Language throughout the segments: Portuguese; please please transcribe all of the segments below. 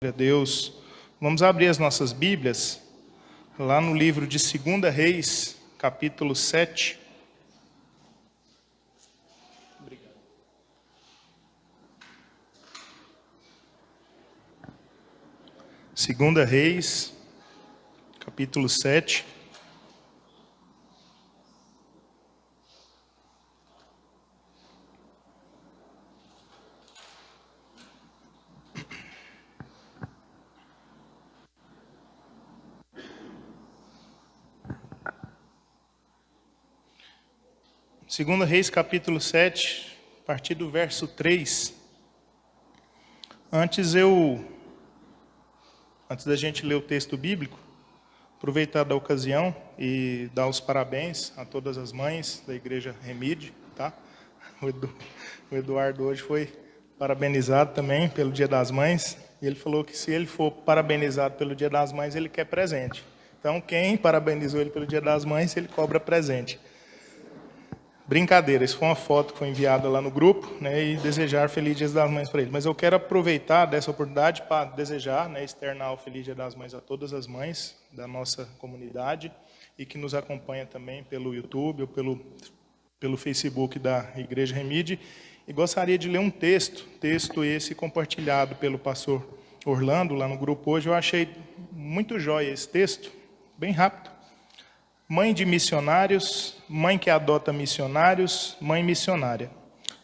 Glória a Deus. Vamos abrir as nossas Bíblias lá no livro de 2 Reis, capítulo 7. Obrigado. 2 Reis, capítulo 7. Segunda Reis, capítulo 7, a partir do verso 3. Antes da gente ler o texto bíblico, aproveitar da ocasião e dar os parabéns a todas as mães da Igreja Remide, tá? O Eduardo hoje foi parabenizado também pelo Dia das Mães, e ele falou que se ele for parabenizado pelo Dia das Mães, ele quer presente. Então, quem parabenizou ele pelo Dia das Mães, ele cobra presente. Brincadeira, isso foi uma foto que foi enviada lá no grupo, né, e desejar Feliz Dia das Mães para ele. Mas eu quero aproveitar dessa oportunidade para desejar, né, externar o Feliz Dia das Mães a todas as mães da nossa comunidade e que nos acompanham também pelo YouTube ou pelo Facebook da Igreja Remide. E gostaria de ler um texto esse compartilhado pelo pastor Orlando lá no grupo hoje. Eu achei muito jóia esse texto, bem rápido. Mãe de missionários, mãe que adota missionários, mãe missionária.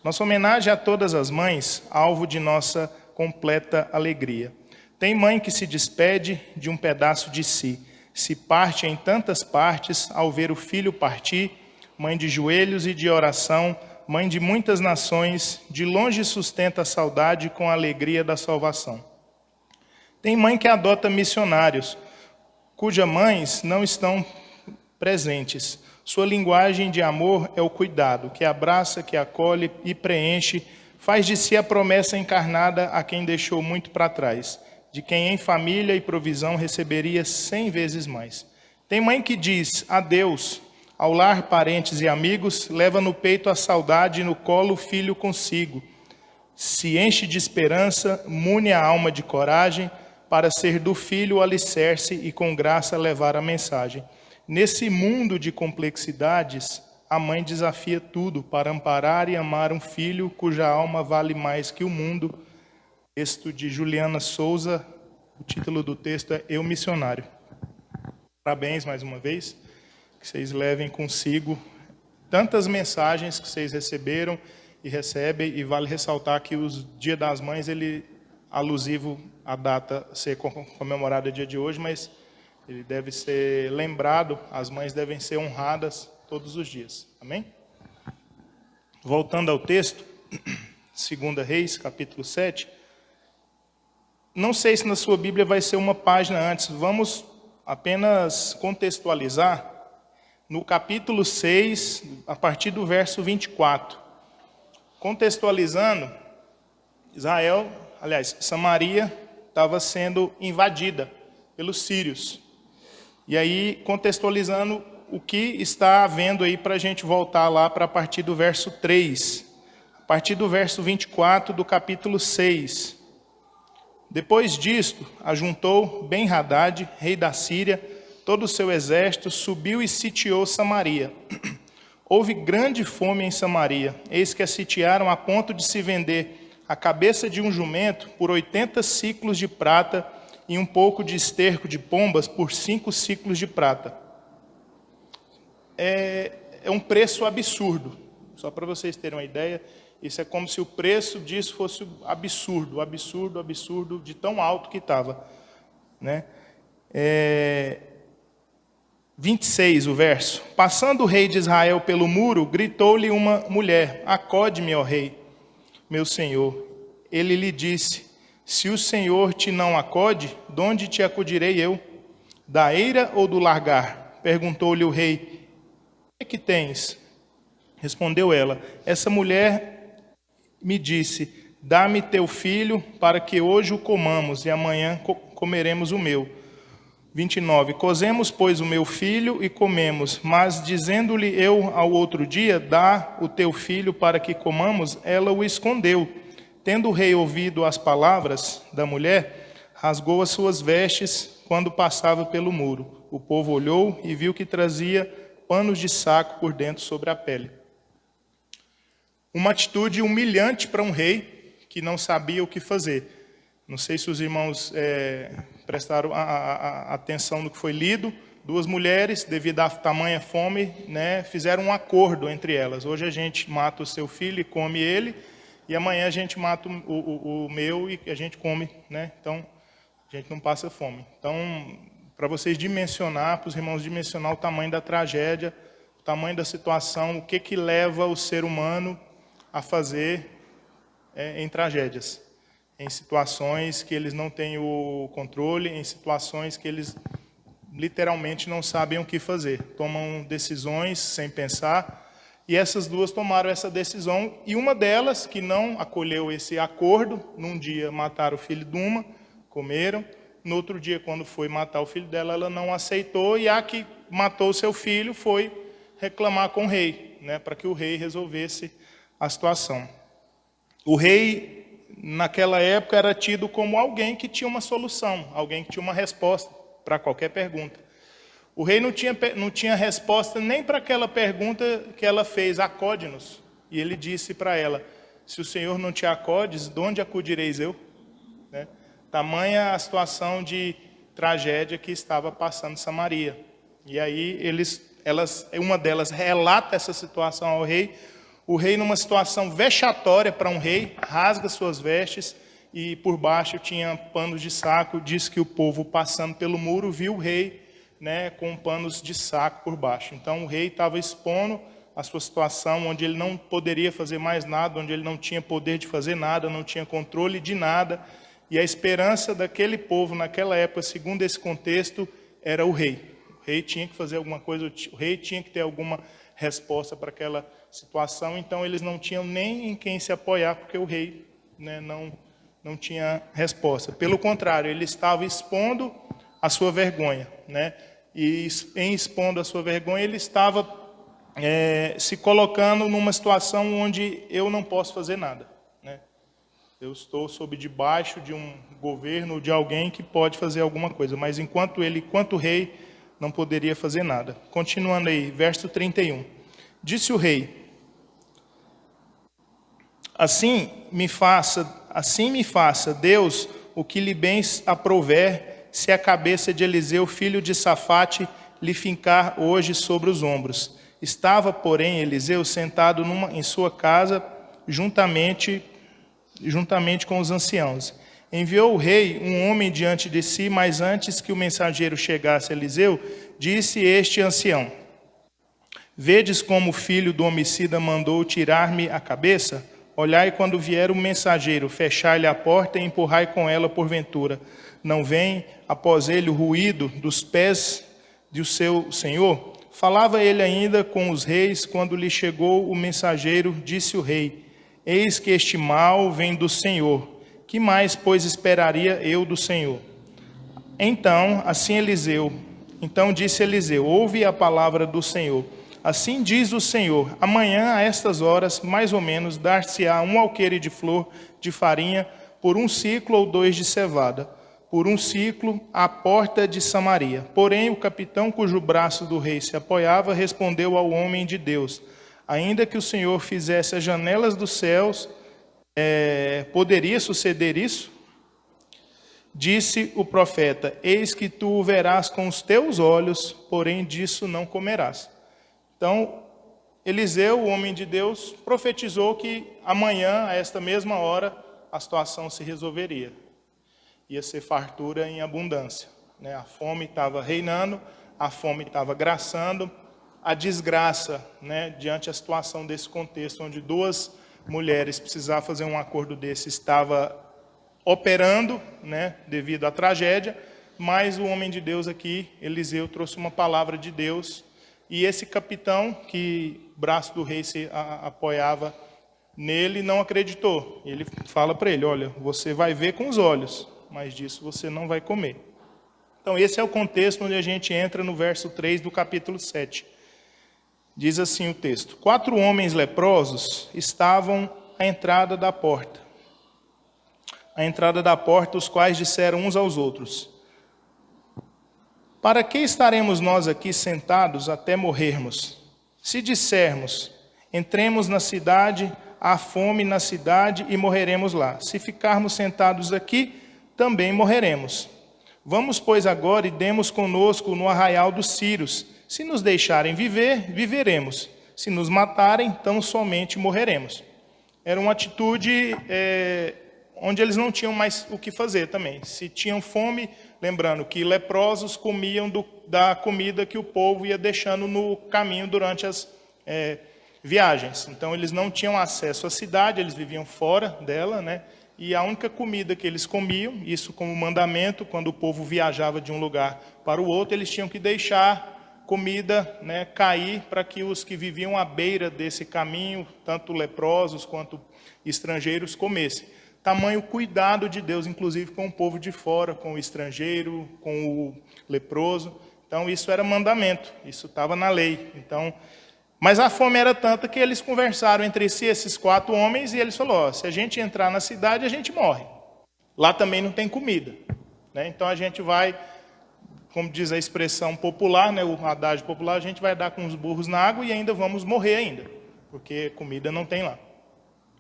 Nossa homenagem a todas as mães, alvo de nossa completa alegria. Tem mãe que se despede de um pedaço de si, se parte em tantas partes ao ver o filho partir, mãe de joelhos e de oração, mãe de muitas nações, de longe sustenta a saudade com a alegria da salvação. Tem mãe que adota missionários, cujas mães não estão presentes. Sua linguagem de amor é o cuidado, que abraça, que acolhe e preenche, faz de si a promessa encarnada a quem deixou muito para trás, de quem em família e provisão receberia 100 vezes mais. Tem mãe que diz adeus ao lar, parentes e amigos, leva no peito a saudade e no colo o filho consigo. Se enche de esperança, mune a alma de coragem, para ser do filho o alicerce e com graça levar a mensagem. Nesse mundo de complexidades, a mãe desafia tudo para amparar e amar um filho cuja alma vale mais que o mundo. Texto de Juliana Souza, o título do texto é Eu Missionário. Parabéns mais uma vez, que vocês levem consigo tantas mensagens que vocês receberam e recebem, e vale ressaltar que o Dia das Mães, ele alusivo à data ser comemorada dia de hoje, mas ele deve ser lembrado, as mães devem ser honradas todos os dias. Amém? Voltando ao texto, 2 Reis, capítulo 7. Não sei se na sua Bíblia vai ser uma página antes. Vamos apenas contextualizar no capítulo 6, a partir do verso 24. Contextualizando, Samaria estava sendo invadida pelos sírios. E aí, contextualizando o que está havendo aí para a gente voltar lá para a partir do verso 3. A partir do verso 24 do capítulo 6. Depois disto, ajuntou Ben-Hadad, rei da Síria, todo o seu exército, subiu e sitiou Samaria. Houve grande fome em Samaria, eis que a sitiaram a ponto de se vender a cabeça de um jumento por 80 siclos de prata, e um pouco de esterco de pombas por 5 siclos de prata. É um preço absurdo. Só para vocês terem uma ideia, isso é como se o preço disso fosse absurdo, de tão alto que estava. Né? 26, o verso. Passando o rei de Israel pelo muro, gritou-lhe uma mulher, acode-me, ó rei, meu senhor. Ele lhe disse, se o Senhor te não acode, de onde te acudirei eu? Da eira ou do largar? Perguntou-lhe o rei, o que tens? Respondeu ela, essa mulher me disse, dá-me teu filho para que hoje o comamos e amanhã comeremos o meu. 29, cozemos, pois, o meu filho e comemos, mas dizendo-lhe eu ao outro dia, dá o teu filho para que comamos, ela o escondeu. Tendo o rei ouvido as palavras da mulher, rasgou as suas vestes quando passava pelo muro. O povo olhou e viu que trazia panos de saco por dentro sobre a pele. Uma atitude humilhante para um rei que não sabia o que fazer. Não sei se os irmãos prestaram atenção no que foi lido. Duas mulheres, devido à tamanha fome, né, fizeram um acordo entre elas. Hoje a gente mata o seu filho e come ele, e amanhã a gente mata o meu e a gente come, né? Então, a gente não passa fome. Então, para vocês dimensionar, para os irmãos dimensionar o tamanho da tragédia, o tamanho da situação, o que leva o ser humano a fazer em tragédias, em situações que eles não têm o controle, em situações que eles literalmente não sabem o que fazer. Tomam decisões sem pensar, e essas duas tomaram essa decisão, e uma delas, que não acolheu esse acordo, num dia mataram o filho de uma, comeram, no outro dia, quando foi matar o filho dela, ela não aceitou, e a que matou o seu filho foi reclamar com o rei, né, para que o rei resolvesse a situação. O rei, naquela época, era tido como alguém que tinha uma solução, alguém que tinha uma resposta para qualquer pergunta. O rei não tinha resposta nem para aquela pergunta que ela fez, acode-nos. E ele disse para ela, se o Senhor não te acodes, de onde acudireis eu? Né? Tamanha a situação de tragédia que estava passando Samaria. E aí uma delas relata essa situação ao rei. O rei, numa situação vexatória para um rei, rasga suas vestes, e por baixo tinha panos de saco. Diz que o povo, passando pelo muro, viu o rei, né, com panos de saco por baixo. Então o rei estava expondo a sua situação, onde ele não poderia fazer mais nada, onde ele não tinha poder de fazer nada, não tinha controle de nada. E a esperança daquele povo naquela época, segundo esse contexto, era o rei. O rei tinha que fazer alguma coisa, o rei tinha que ter alguma resposta para aquela situação. Então eles não tinham nem em quem se apoiar, porque o rei, né, não tinha resposta. Pelo contrário, ele estava expondo a sua vergonha, né? E em expondo a sua vergonha, ele estava se colocando numa situação onde eu não posso fazer nada, né? Eu estou sob debaixo de um governo, de alguém que pode fazer alguma coisa, mas enquanto rei, não poderia fazer nada. Continuando aí, verso 31. Disse o rei, assim me faça Deus o que lhe bem aprouver, se a cabeça de Eliseu, filho de Safate, lhe fincar hoje sobre os ombros. Estava, porém, Eliseu sentado em sua casa, juntamente com os anciãos. Enviou o rei um homem diante de si, mas antes que o mensageiro chegasse a Eliseu, disse este ancião, vedes como o filho do homicida mandou tirar-me a cabeça? Olhai quando vier o mensageiro, fechai-lhe a porta e empurrai com ela porventura. Não vem após ele o ruído dos pés do seu senhor? Falava ele ainda com os reis, quando lhe chegou o mensageiro, disse o rei, eis que este mal vem do Senhor. Que mais, pois, esperaria eu do Senhor? Então disse Eliseu, ouve a palavra do Senhor. Assim diz o Senhor, amanhã a estas horas, mais ou menos, dar-se-á um alqueire de flor de farinha por 1 ciclo ou 2 de cevada, por 1 ciclo à porta de Samaria. Porém, o capitão cujo braço do rei se apoiava, respondeu ao homem de Deus, ainda que o Senhor fizesse as janelas dos céus, poderia suceder isso? Disse o profeta, eis que tu o verás com os teus olhos, porém disso não comerás. Então, Eliseu, o homem de Deus, profetizou que amanhã, a esta mesma hora, a situação se resolveria. Ia ser fartura em abundância, né? A fome estava reinando, a fome estava graçando, a desgraça, né, diante da situação desse contexto, onde duas mulheres precisavam fazer um acordo desse, estava operando, né, devido à tragédia, mas o homem de Deus aqui, Eliseu, trouxe uma palavra de Deus, e esse capitão, que o braço do rei se apoiava nele, não acreditou. Ele fala para ele, olha, você vai ver com os olhos, mas disso você não vai comer. Então esse é o contexto onde a gente entra no verso 3 do capítulo 7. Diz assim o texto, 4 homens leprosos estavam à entrada da porta. à entrada da porta, os quais disseram uns aos outros: para que estaremos nós aqui sentados até morrermos? Se dissermos, entremos na cidade, há fome na cidade e morreremos lá. Se ficarmos sentados aqui, também morreremos. Vamos, pois, agora e demos conosco no arraial dos Círios. Se nos deixarem viver, viveremos. Se nos matarem, tão somente morreremos. Era uma atitude onde eles não tinham mais o que fazer também. Se tinham fome, lembrando que leprosos comiam da comida que o povo ia deixando no caminho durante as viagens. Então, eles não tinham acesso à cidade, eles viviam fora dela, né? E a única comida que eles comiam, isso como mandamento, quando o povo viajava de um lugar para o outro, eles tinham que deixar comida, né, cair para que os que viviam à beira desse caminho, tanto leprosos quanto estrangeiros, comessem. Tamanho cuidado de Deus, inclusive com o povo de fora, com o estrangeiro, com o leproso. Então, isso era mandamento, isso estava na lei. Então, mas a fome era tanta que eles conversaram entre si, esses 4 homens, e eles falaram: se a gente entrar na cidade, a gente morre. Lá também não tem comida, né? Então a gente vai, como diz a expressão popular, né, o adágio popular, a gente vai dar com os burros na água e ainda vamos morrer ainda, porque comida não tem lá.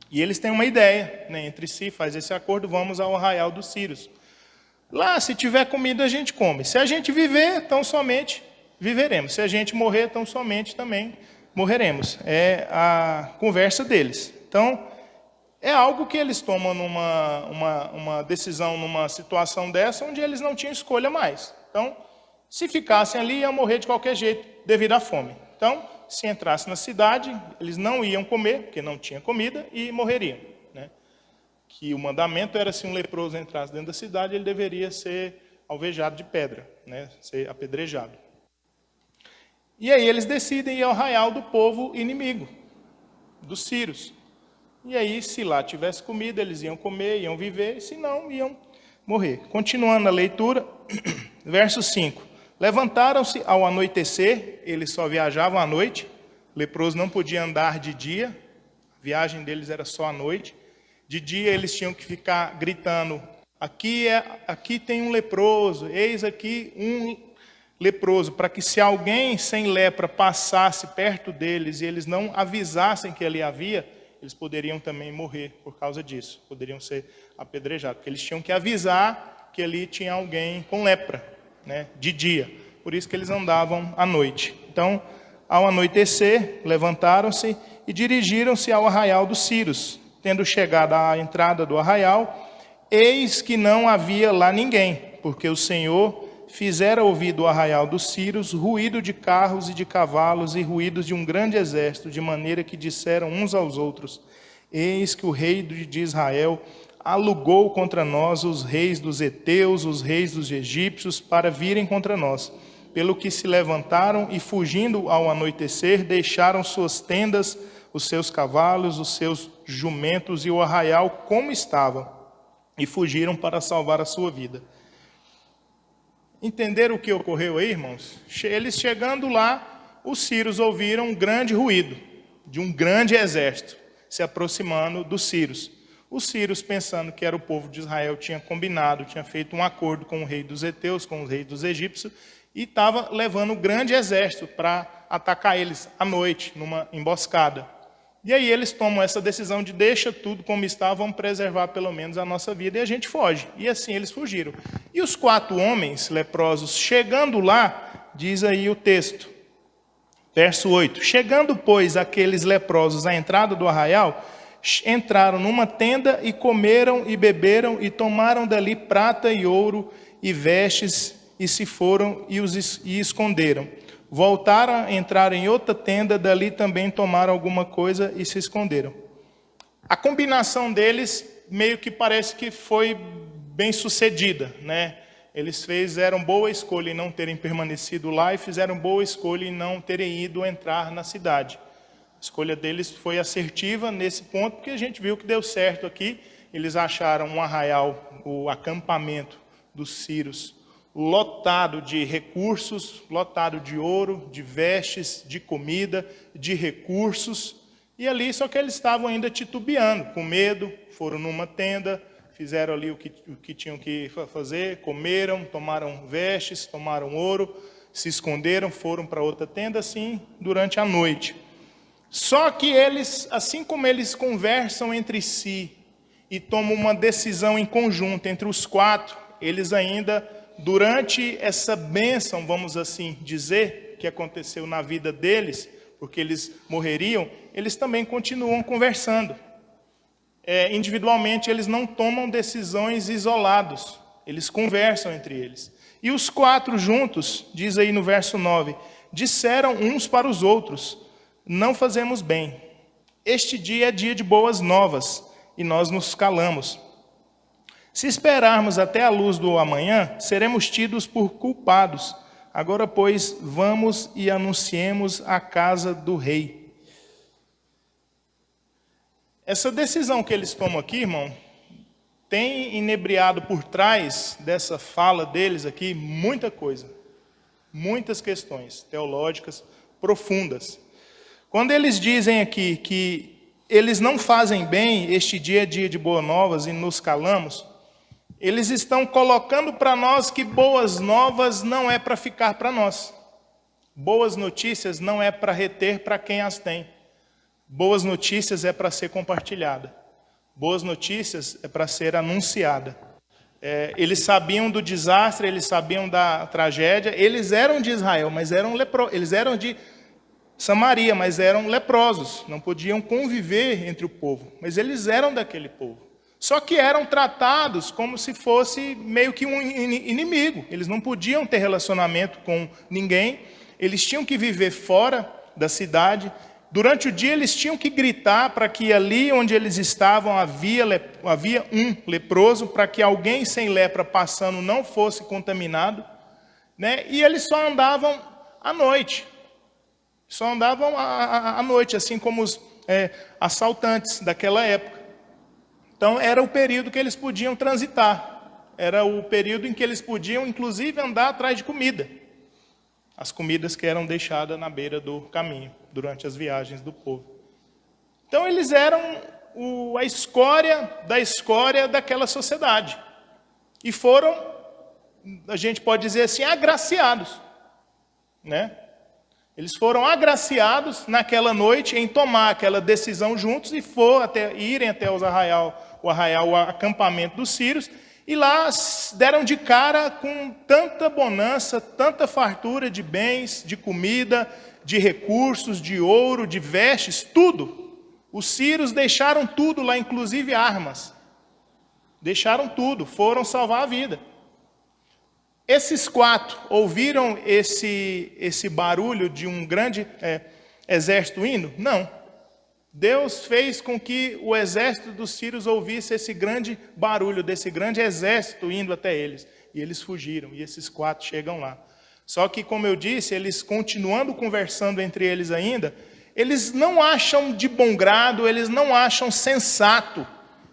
E eles têm uma ideia, né, entre si, faz esse acordo: vamos ao arraial dos Círios. Lá, se tiver comida, a gente come. Se a gente viver, tão somente viveremos. Se a gente morrer, tão somente também morreremos. É a conversa deles. Então, é algo que eles tomam uma decisão numa situação dessa, onde eles não tinham escolha mais. Então, se ficassem ali, iam morrer de qualquer jeito, devido à fome. Então, se entrasse na cidade, eles não iam comer, porque não tinha comida, e morreriam, né? Que o mandamento era: se um leproso entrasse dentro da cidade, ele deveria ser alvejado de pedra, né? Ser apedrejado. E aí eles decidem ir ao arraial do povo inimigo, dos Círios. E aí, se lá tivesse comida, eles iam comer, iam viver, e se não, iam morrer. Continuando a leitura, verso 5. Levantaram-se ao anoitecer, eles só viajavam à noite, leproso não podia andar de dia, a viagem deles era só à noite. De dia eles tinham que ficar gritando: aqui tem um leproso, eis aqui um leproso, para que se alguém sem lepra passasse perto deles e eles não avisassem que ali havia, eles poderiam também morrer por causa disso, poderiam ser apedrejados, porque eles tinham que avisar que ali tinha alguém com lepra, né, de dia. Por isso que eles andavam à noite. Então, ao anoitecer, levantaram-se e dirigiram-se ao arraial dos Círios. Tendo chegado à entrada do arraial, eis que não havia lá ninguém, porque o Senhor fizera ouvir do arraial dos Círios ruído de carros e de cavalos e ruídos de um grande exército, de maneira que disseram uns aos outros: eis que o rei de Israel alugou contra nós os reis dos heteus, os reis dos egípcios, para virem contra nós. Pelo que se levantaram e, fugindo ao anoitecer, deixaram suas tendas, os seus cavalos, os seus jumentos e o arraial como estava, e fugiram para salvar a sua vida. Entenderam o que ocorreu aí, irmãos? Eles chegando lá, os sírios ouviram um grande ruído, de um grande exército, se aproximando dos sírios. Os sírios, pensando que era o povo de Israel, tinha combinado, tinha feito um acordo com o rei dos heteus, com o rei dos egípcios, e estava levando um grande exército para atacar eles à noite, numa emboscada. E aí eles tomam essa decisão de: deixa tudo como está, vamos preservar pelo menos a nossa vida, e a gente foge. E assim eles fugiram. E os 4 homens leprosos, chegando lá, diz aí o texto, verso 8: chegando, pois, aqueles leprosos à entrada do arraial, entraram numa tenda e comeram e beberam e tomaram dali prata e ouro e vestes, e se foram e esconderam. Voltaram a entrar em outra tenda, dali também tomaram alguma coisa e se esconderam. A combinação deles meio que parece que foi bem sucedida, né? Eles fizeram boa escolha em não terem permanecido lá e fizeram boa escolha em não terem ido entrar na cidade. A escolha deles foi assertiva nesse ponto, porque a gente viu que deu certo aqui. Eles acharam um arraial, o acampamento dos sírios, lotado de recursos, lotado de ouro, de vestes, de comida, de recursos. E ali, só que eles estavam ainda titubeando, com medo, foram numa tenda, fizeram ali o que tinham que fazer, comeram, tomaram vestes, tomaram ouro, se esconderam, foram para outra tenda, assim, durante a noite. Só que eles, assim como eles conversam entre si e tomam uma decisão em conjunto entre os 4, eles ainda, durante essa bênção, vamos assim dizer, que aconteceu na vida deles, porque eles morreriam, eles também continuam conversando. Individualmente, eles não tomam decisões isolados, eles conversam entre eles. E os 4 juntos, diz aí no verso 9, disseram uns para os outros: não fazemos bem. Este dia é dia de boas novas, e nós nos calamos. Se esperarmos até a luz do amanhã, seremos tidos por culpados. Agora, pois, vamos e anunciemos a casa do rei. Essa decisão que eles tomam aqui, irmão, tem inebriado por trás dessa fala deles aqui muita coisa. Muitas questões teológicas profundas. Quando eles dizem aqui que eles não fazem bem, este dia é dia de boas novas e nos calamos, eles estão colocando para nós que boas novas não é para ficar para nós. Boas notícias não é para reter para quem as tem. Boas notícias é para ser compartilhada. Boas notícias é para ser anunciada. Eles sabiam do desastre, eles sabiam da tragédia. Eles eram de Israel, mas eles eram de Samaria, mas eram leprosos. Não podiam conviver entre o povo, mas eles eram daquele povo. Só que eram tratados como se fosse meio que um inimigo. Eles não podiam ter relacionamento com ninguém. Eles tinham que viver fora da cidade. Durante o dia eles tinham que gritar para que ali onde eles estavam havia um leproso, para que alguém sem lepra passando não fosse contaminado, né? E eles só andavam à noite. Só andavam à noite, assim como os assaltantes daquela época. Então era o período que eles podiam transitar. Era o período em que eles podiam, inclusive, andar atrás de comida. As comidas que eram deixadas na beira do caminho, durante as viagens do povo. Então, eles eram a escória daquela sociedade. E foram, a gente pode dizer assim, agraciados. Né? Eles foram agraciados naquela noite em tomar aquela decisão juntos e irem até o acampamento dos sírios. E lá deram de cara com tanta bonança, tanta fartura de bens, de comida, de recursos, de ouro, de vestes, tudo. Os sírios deixaram tudo lá, inclusive armas. Deixaram tudo, foram salvar a vida. Esses 4 ouviram esse barulho de um grande exército indo? Não. Deus fez com que o exército dos sírios ouvisse esse grande barulho, desse grande exército indo até eles. E eles fugiram, e esses 4 chegam lá. Só que, como eu disse, eles continuando conversando entre eles ainda, eles não acham de bom grado, eles não acham sensato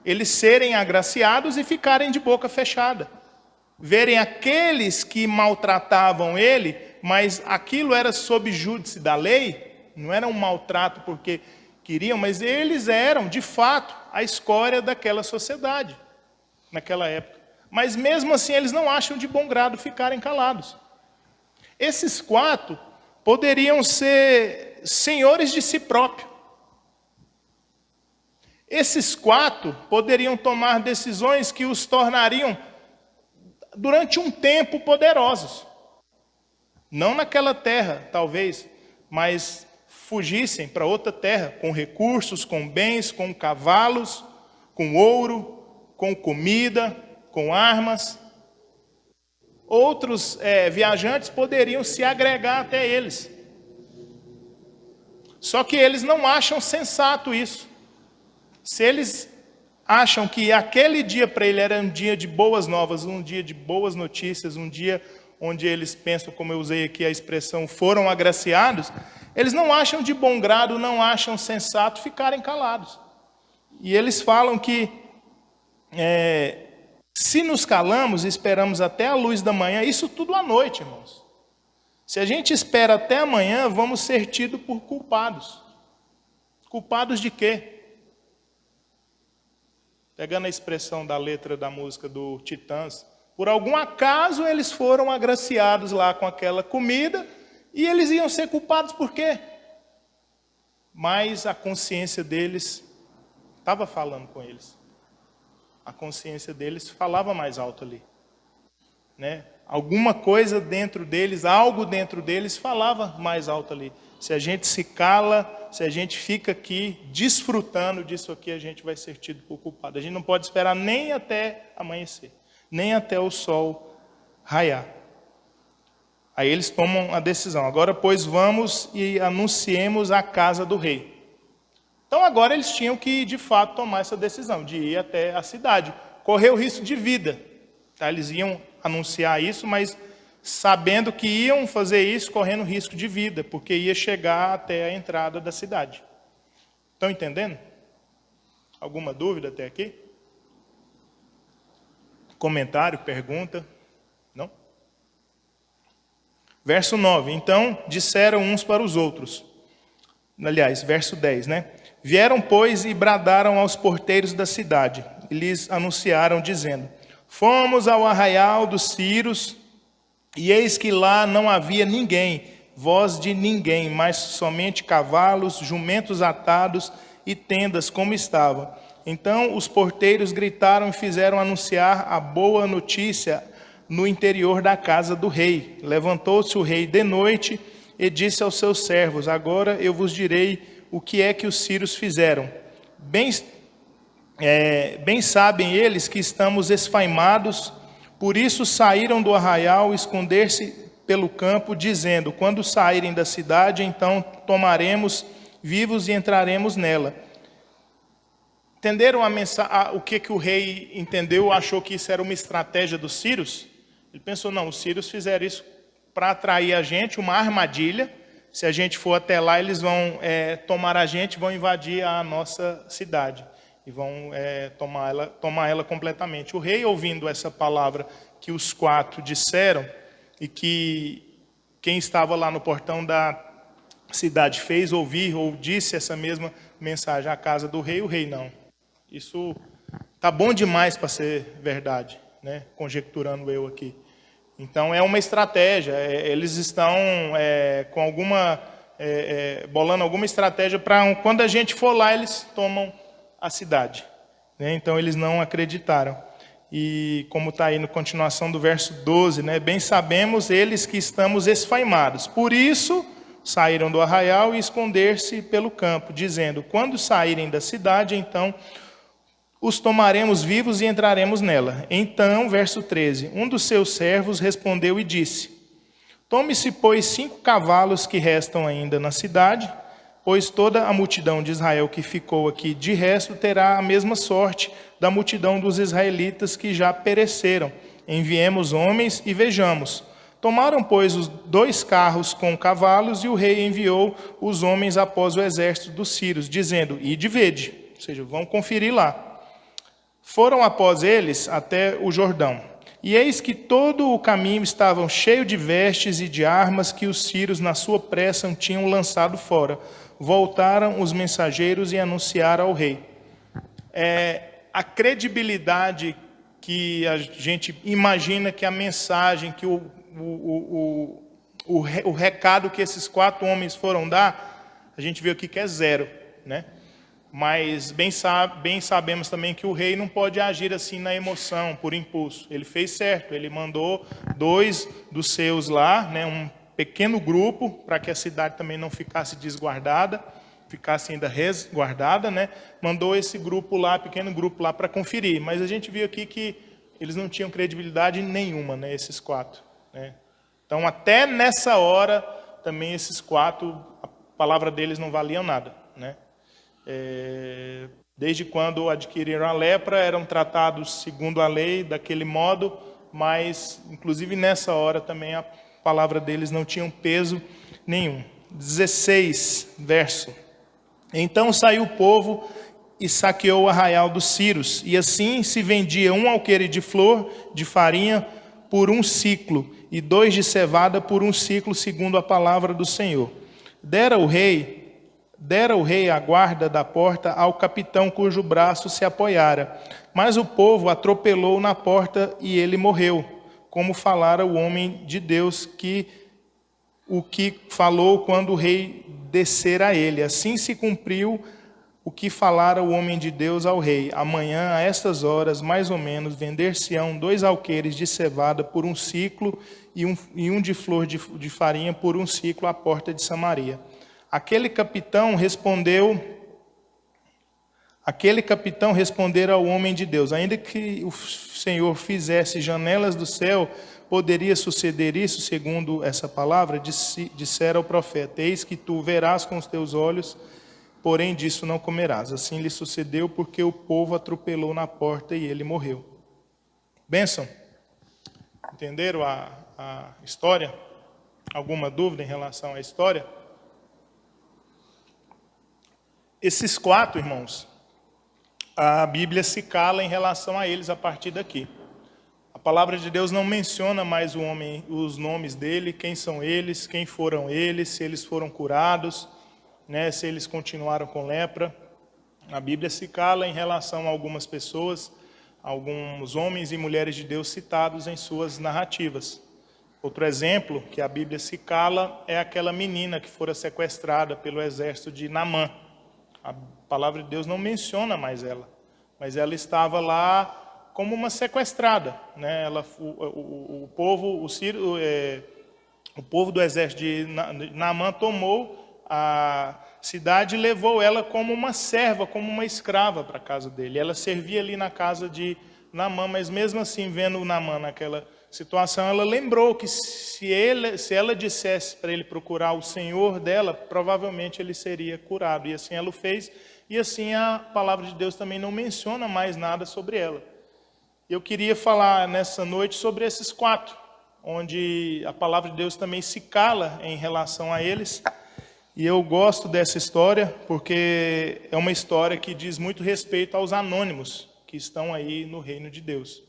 eles serem agraciados e ficarem de boca fechada. Verem aqueles que maltratavam ele, mas aquilo era sob júdice da lei, não era um maltrato porque queriam, mas eles eram, de fato, a escória daquela sociedade, naquela época. Mas mesmo assim, eles não acham de bom grado ficarem calados. Esses 4 poderiam ser senhores de si próprio. Esses 4 poderiam tomar decisões que os tornariam, durante um tempo, poderosos. Não naquela terra, talvez, mas fugissem para outra terra, com recursos, com bens, com cavalos, com ouro, com comida, com armas. Outros viajantes poderiam se agregar até eles. Só que eles não acham sensato isso. Se eles acham que aquele dia para ele era um dia de boas novas, um dia de boas notícias, um dia onde eles pensam, como eu usei aqui a expressão, foram agraciados, eles não acham de bom grado, não acham sensato ficarem calados. E eles falam que se nos calamos e esperamos até a luz da manhã, isso tudo à noite, irmãos. Se a gente espera até amanhã, vamos ser tidos por culpados. Culpados de quê? Pegando a expressão da letra da música do Titãs, por algum acaso eles foram agraciados lá com aquela comida e eles iam ser culpados por quê? Mas a consciência deles estava falando com eles. A consciência deles falava mais alto ali, né? Alguma coisa dentro deles, algo dentro deles falava mais alto ali. Se a gente se cala, se a gente fica aqui desfrutando disso aqui, a gente vai ser tido por culpado. A gente não pode esperar nem até amanhecer, nem até o sol raiar. Aí eles tomam a decisão. Agora, pois, vamos e anunciemos a casa do rei. Então, agora eles tinham que, de fato, tomar essa decisão de ir até a cidade. Correr o risco de vida. Tá? Eles iam anunciar isso, mas sabendo que iam fazer isso correndo risco de vida, porque ia chegar até a entrada da cidade. Estão entendendo? Alguma dúvida até aqui? Comentário, pergunta? Não? Verso 9. Então disseram uns para os outros. Aliás, verso 10, né? Vieram, pois, e bradaram aos porteiros da cidade, e lhes anunciaram, dizendo: Fomos ao arraial dos Círios, e eis que lá não havia ninguém, voz de ninguém, mas somente cavalos, jumentos atados e tendas como estavam. Então os porteiros gritaram e fizeram anunciar a boa notícia no interior da casa do rei. Levantou-se o rei de noite e disse aos seus servos: Agora eu vos direi o que é que os sírios fizeram. Bem sabem eles que estamos esfaimados, por isso saíram do arraial esconder-se pelo campo, dizendo: Quando saírem da cidade, então tomaremos vivos e entraremos nela. Entenderam o que o rei entendeu? Achou que isso era uma estratégia dos sírios? Ele pensou: não, os sírios fizeram isso para atrair a gente, uma armadilha. Se a gente for até lá, eles vão tomar a gente, vão invadir a nossa cidade e vão tomar ela completamente. O rei, ouvindo essa palavra que os 4 disseram, e que quem estava lá no portão da cidade fez ouvir ou disse essa mesma mensagem à casa do rei, o rei não. Isso tá bom demais para ser verdade, né? Conjecturando eu aqui. Então é uma estratégia. Eles estão com bolando alguma estratégia para quando a gente for lá eles tomam a cidade, né? Então eles não acreditaram. E como está aí na continuação do verso 12, né? Bem sabemos eles que estamos esfaimados. Por isso saíram do arraial e esconder-se pelo campo, dizendo: Quando saírem da cidade, então os tomaremos vivos e entraremos nela. Então, verso 13, um dos seus servos respondeu e disse: Tome-se, pois, 5 cavalos que restam ainda na cidade, pois toda a multidão de Israel que ficou aqui de resto terá a mesma sorte da multidão dos israelitas que já pereceram. Enviemos homens e vejamos. Tomaram, pois, os 2 carros com cavalos, e o rei enviou os homens após o exército dos sírios, dizendo: Ide vede, ou seja, vão conferir lá. Foram após eles até o Jordão. E eis que todo o caminho estava cheio de vestes e de armas que os sírios, na sua pressa, tinham lançado fora. Voltaram os mensageiros e anunciaram ao rei. A credibilidade que a gente imagina que a mensagem, que o recado que esses 4 homens foram dar, a gente vê aqui que é 0, né? Mas bem sabemos também que o rei não pode agir assim na emoção, por impulso. Ele fez certo, ele mandou 2 dos seus lá, né, um pequeno grupo, para que a cidade também não ficasse desguardada, ficasse ainda resguardada, né? Mandou esse grupo lá, pequeno grupo lá, para conferir. Mas a gente viu aqui que eles não tinham credibilidade nenhuma, né, esses 4. Né? Então, até nessa hora, também esses 4, a palavra deles não valia nada, né? Desde quando adquiriram a lepra, eram tratados segundo a lei, daquele modo, mas, inclusive nessa hora também, a palavra deles não tinha peso nenhum. 16, verso. Então saiu o povo e saqueou o arraial dos sírios, e assim se vendia 1 alqueire de flor de farinha por 1 siclo, e 2 de cevada por 1 siclo, segundo a palavra do Senhor. Dera o rei Dera o rei a guarda da porta ao capitão cujo braço se apoiara. Mas o povo atropelou na porta e ele morreu, como falara o homem de Deus, o que falou quando o rei descera a ele. Assim se cumpriu o que falara o homem de Deus ao rei. Amanhã, a estas horas, mais ou menos, vender-se-ão 2 alqueires de cevada por 1 siclo e um de flor de farinha por 1 siclo à porta de Samaria. Aquele capitão respondera ao homem de Deus: ainda que o Senhor fizesse janelas do céu, poderia suceder isso, segundo essa palavra? Dissera o profeta: eis que tu verás com os teus olhos, porém disso não comerás. Assim lhe sucedeu, porque o povo atropelou na porta e ele morreu. Bênção? Entenderam a história? Alguma dúvida em relação à história? Esses 4, irmãos, a Bíblia se cala em relação a eles a partir daqui. A palavra de Deus não menciona mais os nomes dele, quem são eles, quem foram eles, se eles foram curados, né, se eles continuaram com lepra. A Bíblia se cala em relação a algumas pessoas, alguns homens e mulheres de Deus citados em suas narrativas. Outro exemplo que a Bíblia se cala é aquela menina que fora sequestrada pelo exército de Naamã. A palavra de Deus não menciona mais ela, mas ela estava lá como uma sequestrada, né? O povo do exército de Naamã tomou a cidade e levou ela como uma serva, como uma escrava para a casa dele. Ela servia ali na casa de Naamã, mas mesmo assim, vendo Naamã naquela situação, ela lembrou que se ela dissesse para ele procurar o Senhor dela, provavelmente ele seria curado. E assim ela o fez, e assim a palavra de Deus também não menciona mais nada sobre ela. Eu queria falar nessa noite sobre esses 4, onde a palavra de Deus também se cala em relação a eles. E eu gosto dessa história porque é uma história que diz muito respeito aos anônimos que estão aí no reino de Deus.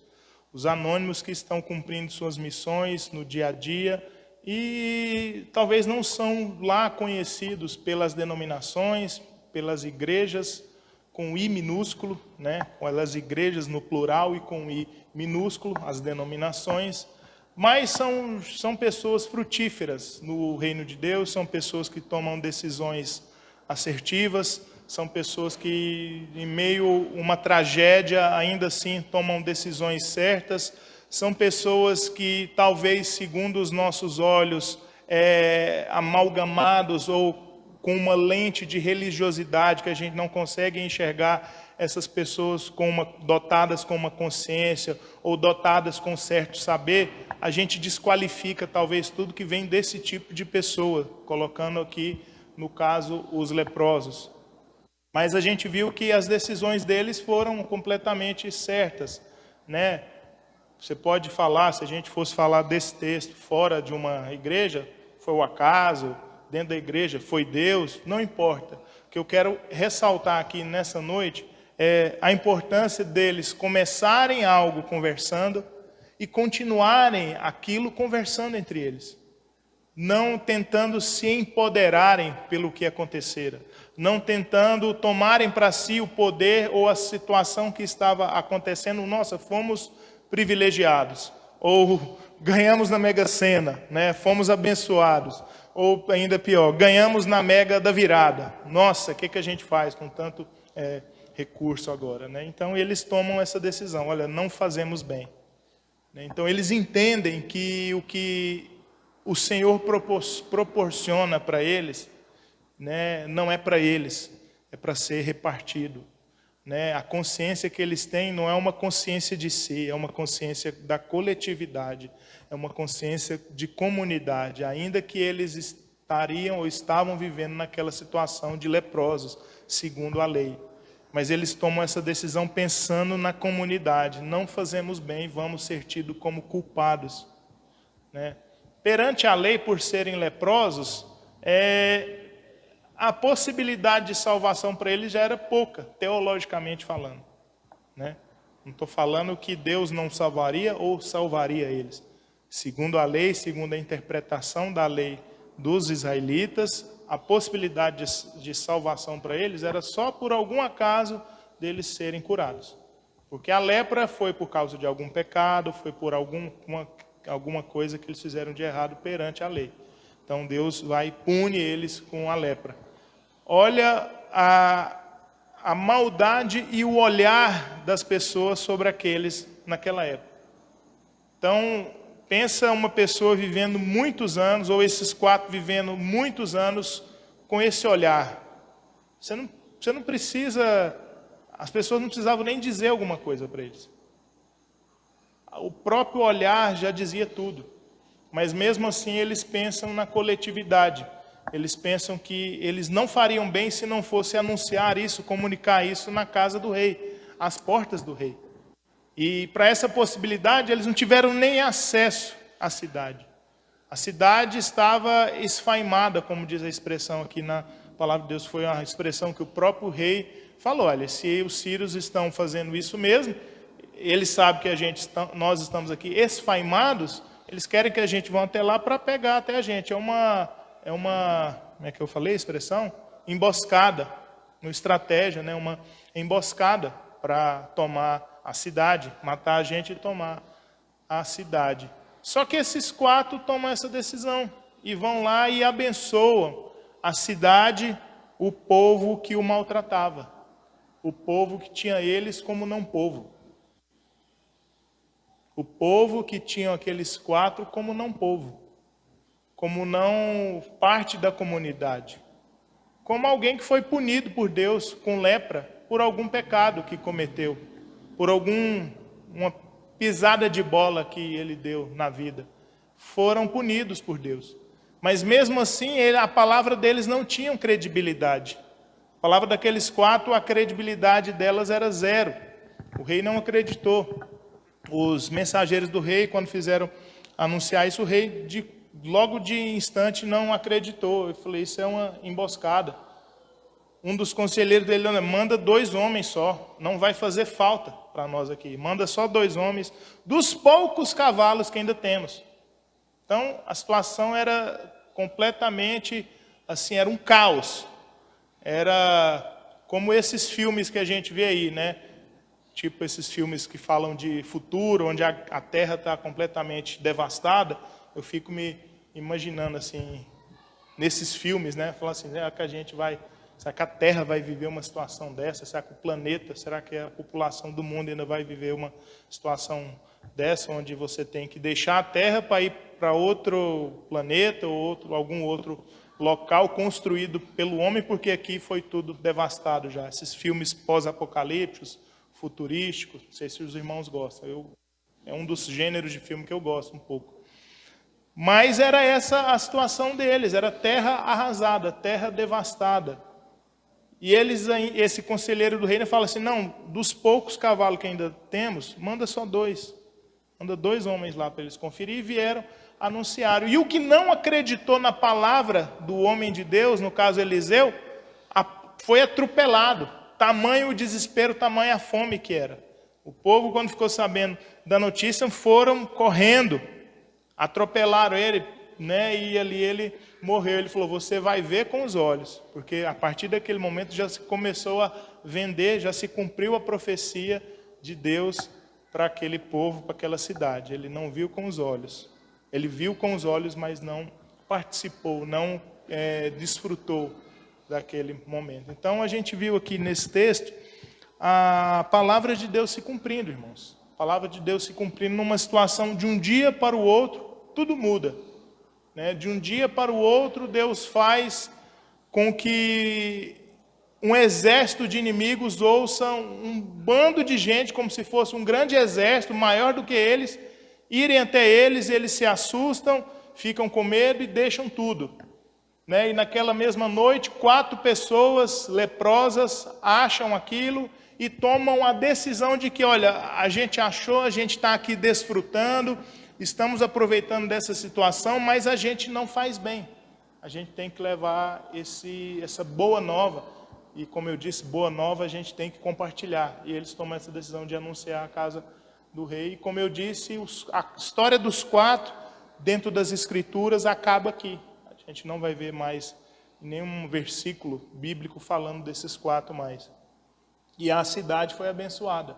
Os anônimos que estão cumprindo suas missões no dia a dia e talvez não são lá conhecidos pelas denominações, pelas igrejas com I minúsculo, né? Pelas igrejas no plural e com I minúsculo, as denominações, mas são pessoas frutíferas no reino de Deus, são pessoas que tomam decisões assertivas, são pessoas que, em meio a uma tragédia, ainda assim tomam decisões certas. São pessoas que, talvez, segundo os nossos olhos, amalgamados ou com uma lente de religiosidade, que a gente não consegue enxergar essas pessoas dotadas com uma consciência ou dotadas com certo saber, a gente desqualifica, talvez, tudo que vem desse tipo de pessoa, colocando aqui, no caso, os leprosos. Mas a gente viu que as decisões deles foram completamente certas, né? Você pode falar, se a gente fosse falar desse texto fora de uma igreja, foi o acaso, dentro da igreja, foi Deus, não importa. O que eu quero ressaltar aqui nessa noite é a importância deles começarem algo conversando e continuarem aquilo conversando entre eles. Não tentando se empoderarem pelo que acontecera, não tentando tomarem para si o poder ou a situação que estava acontecendo. Nossa, fomos privilegiados, ou ganhamos na Mega Sena, né? Fomos abençoados, ou ainda pior, ganhamos na Mega da Virada. Nossa, o que a gente faz com tanto recurso agora, né? Então eles tomam essa decisão, olha, não fazemos bem. Então eles entendem que o que o Senhor proporciona para eles, né, não é para eles, é para ser repartido. Né? A consciência que eles têm não é uma consciência de si, é uma consciência da coletividade, é uma consciência de comunidade, ainda que eles estariam ou estavam vivendo naquela situação de leprosos, segundo a lei. Mas eles tomam essa decisão pensando na comunidade. Não fazemos bem, vamos ser tidos como culpados. Né? Perante a lei, por serem leprosos, a possibilidade de salvação para eles já era pouca, teologicamente falando. Né? Não estou falando que Deus não salvaria ou salvaria eles. Segundo a lei, segundo a interpretação da lei dos israelitas, a possibilidade de salvação para eles era só por algum acaso deles serem curados. Porque a lepra foi por causa de algum pecado, foi por alguma coisa que eles fizeram de errado perante a lei. Então Deus vai e pune eles com a lepra. Olha a maldade e o olhar das pessoas sobre aqueles naquela época. Então, pensa uma pessoa vivendo muitos anos, ou esses 4 vivendo muitos anos com esse olhar. Você não precisa, as pessoas não precisavam nem dizer alguma coisa para eles. O próprio olhar já dizia tudo. Mas mesmo assim eles pensam na coletividade. Eles pensam que eles não fariam bem se não fosse anunciar isso, comunicar isso na casa do rei, às portas do rei. E para essa possibilidade, eles não tiveram nem acesso à cidade. A cidade estava esfaimada, como diz a expressão aqui na palavra de Deus. Foi uma expressão que o próprio rei falou: olha, se os sírios estão fazendo isso mesmo, eles sabem que nós estamos aqui esfaimados, eles querem que a gente vá até lá para pegar até a gente. É uma, como é que eu falei a expressão? Emboscada, uma estratégia, né? Uma emboscada para tomar a cidade, matar a gente e tomar a cidade. Só que esses 4 tomam essa decisão e vão lá e abençoam a cidade, o povo que o maltratava, o povo que tinha eles como não povo, o povo que tinha aqueles 4 como não povo, como não parte da comunidade, como alguém que foi punido por Deus com lepra por algum pecado que cometeu, por uma pisada de bola que ele deu na vida. Foram punidos por Deus. Mas mesmo assim, a palavra deles não tinha credibilidade. A palavra daqueles 4, a credibilidade delas era 0. O rei não acreditou. Os mensageiros do rei, quando fizeram anunciar isso, o rei logo de instante não acreditou. Eu falei, isso é uma emboscada. Um dos conselheiros dele, manda 2 homens só, não vai fazer falta para nós aqui. Manda só 2 homens, dos poucos cavalos que ainda temos. Então, a situação era completamente, assim, era um caos. Era como esses filmes que a gente vê aí, né? Tipo esses filmes que falam de futuro, onde a terra está completamente devastada. Eu fico me imaginando, assim, nesses filmes, né? Falando assim, será que a gente vai... Será que a Terra vai viver uma situação dessa? Será que o planeta, será que a população do mundo ainda vai viver uma situação dessa, onde você tem que deixar a Terra para ir para outro planeta ou algum outro local construído pelo homem, porque aqui foi tudo devastado já. Esses filmes pós-apocalípticos, futurísticos, não sei se os irmãos gostam. É um dos gêneros de filme que eu gosto um pouco. Mas era essa a situação deles, era terra arrasada, terra devastada. E esse conselheiro do reino fala assim, não, dos poucos cavalos que ainda temos, manda só 2. Manda 2 homens lá para eles conferir, e vieram, anunciaram. E o que não acreditou na palavra do homem de Deus, no caso Eliseu, foi atropelado. Tamanho o desespero, tamanho a fome que era. O povo, quando ficou sabendo da notícia, foram correndo, atropelaram ele, né? E ali ele morreu. Ele falou, você vai ver com os olhos, porque a partir daquele momento já se começou a vender, já se cumpriu a profecia de Deus para aquele povo, para aquela cidade. Ele não viu com os olhos, ele viu com os olhos, mas não participou, não desfrutou daquele momento. Então a gente viu aqui nesse texto a palavra de Deus se cumprindo, irmãos. A palavra de Deus se cumprindo numa situação de um dia para o outro, tudo muda. De um dia para o outro, Deus faz com que um exército de inimigos ouça um bando de gente, como se fosse um grande exército, maior do que eles, irem até eles, eles se assustam, ficam com medo e deixam tudo. E naquela mesma noite, 4 pessoas leprosas acham aquilo e tomam a decisão de que, olha, a gente achou, a gente está aqui desfrutando, estamos aproveitando dessa situação, mas a gente não faz bem. A gente tem que levar essa boa nova. E como eu disse, boa nova a gente tem que compartilhar. E eles tomam essa decisão de anunciar a casa do rei. E como eu disse, a história dos 4, dentro das Escrituras, acaba aqui. A gente não vai ver mais nenhum versículo bíblico falando desses 4 mais. E a cidade foi abençoada.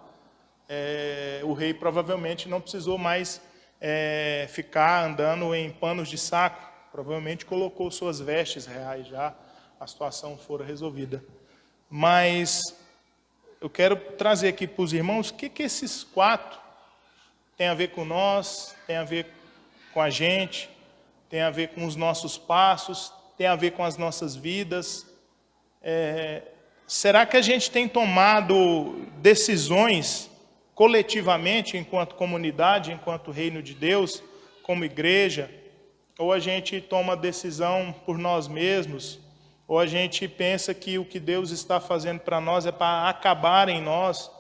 O rei provavelmente não precisou mais ficar andando em panos de saco. Provavelmente colocou suas vestes reais já, a situação fora resolvida. Mas eu quero trazer aqui para os irmãos o que esses 4 têm a ver com nós, tem a ver com a gente, tem a ver com os nossos passos, tem a ver com as nossas vidas. Será que a gente tem tomado decisões coletivamente, enquanto comunidade, enquanto reino de Deus, como igreja, ou a gente toma decisão por nós mesmos, ou a gente pensa que o que Deus está fazendo para nós é para acabar em nós?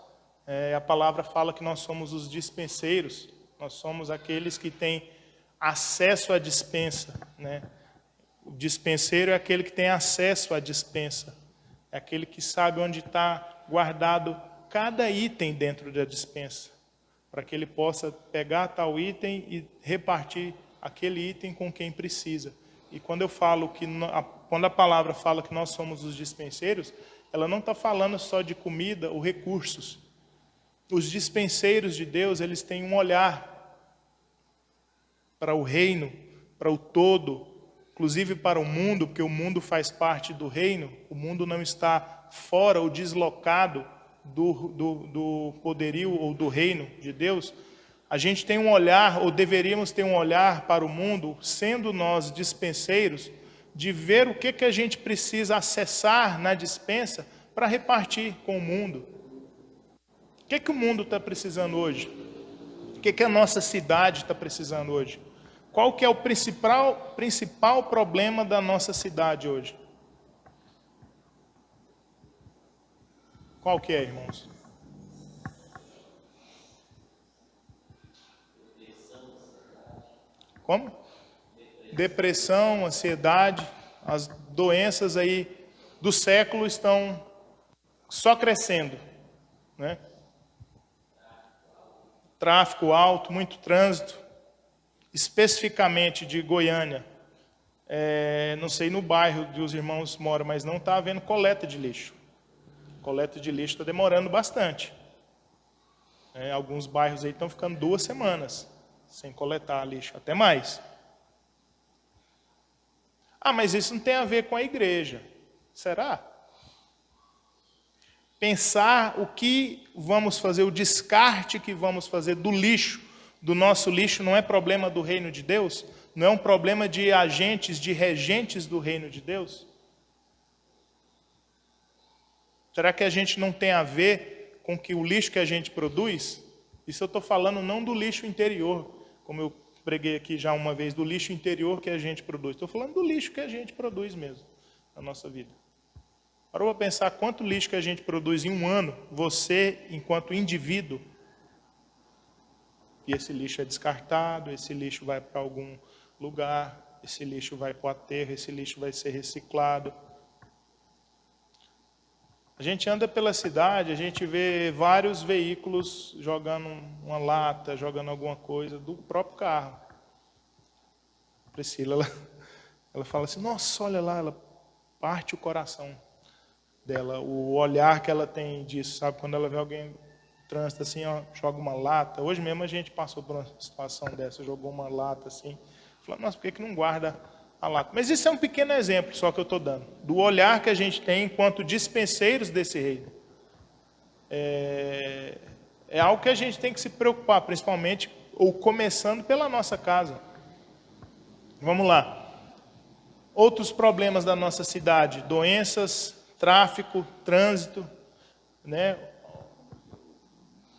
A palavra fala que nós somos os dispenseiros, nós somos aqueles que têm acesso à dispensa, né? O dispenseiro é aquele que tem acesso à dispensa, é aquele que sabe onde está guardado cada item dentro da dispensa, para que ele possa pegar tal item e repartir aquele item com quem precisa. E quando eu falo quando a palavra fala que nós somos os dispenseiros, ela não está falando só de comida ou recursos. Os dispenseiros de Deus, eles têm um olhar para o reino, para o todo, inclusive para o mundo, porque o mundo faz parte do reino, o mundo não está fora ou deslocado do poderio ou do reino de Deus. A gente tem um olhar, ou deveríamos ter um olhar para o mundo, sendo nós dispenseiros, de ver o que a gente precisa acessar na dispensa para repartir com o mundo. O que o mundo está precisando hoje? O que a nossa cidade está precisando hoje? Qual que é o principal problema da nossa cidade hoje? Qual que é, irmãos? Como? Depressão, ansiedade, as doenças aí do século estão só crescendo, né? Tráfego alto, muito trânsito, especificamente de Goiânia. Não sei no bairro onde os irmãos moram, mas não está havendo coleta de lixo. Coleta de lixo está demorando bastante. Alguns bairros aí estão ficando 2 semanas sem coletar lixo, até mais. Mas isso não tem a ver com a igreja. Será? Pensar o que vamos fazer, o descarte que vamos fazer do lixo, do nosso lixo, não é problema do reino de Deus? Não é um problema de agentes, de regentes do reino de Deus? Será que a gente não tem a ver com que o lixo que a gente produz? Isso eu estou falando não do lixo interior, como eu preguei aqui já uma vez, do lixo interior que a gente produz. Estou falando do lixo que a gente produz mesmo na nossa vida. Parou para pensar quanto lixo que a gente produz em um ano, você, enquanto indivíduo, e esse lixo é descartado, esse lixo vai para algum lugar, esse lixo vai para o aterro, esse lixo vai ser reciclado. A gente anda pela cidade, a gente vê vários veículos jogando uma lata, jogando alguma coisa do próprio carro. Priscila, ela fala assim, nossa, olha lá, ela parte o coração dela, o olhar que ela tem disso, sabe? Quando ela vê alguém no trânsito assim, ó, joga uma lata. Hoje mesmo a gente passou por uma situação dessa, jogou uma lata assim. Falou, nossa, por que não guarda a lata? Mas isso é um pequeno exemplo só que eu estou dando, do olhar que a gente tem enquanto dispenseiros desse reino. É algo que a gente tem que se preocupar, principalmente, ou começando pela nossa casa. Vamos lá. Outros problemas da nossa cidade, doenças, tráfico, trânsito, né?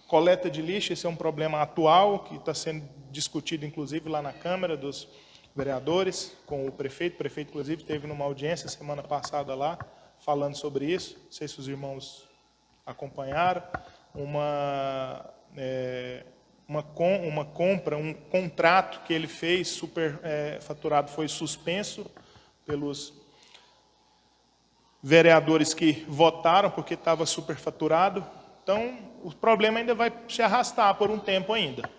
Coleta de lixo, esse é um problema atual, que está sendo discutido, inclusive, lá na Câmara dos Vereadores, com o prefeito. O prefeito, inclusive, esteve numa audiência semana passada lá, falando sobre isso. Não sei se os irmãos acompanharam. Uma compra, um contrato que ele fez, superfaturado, foi suspenso pelos vereadores que votaram, porque estava superfaturado. Então, o problema ainda vai se arrastar por um tempo ainda,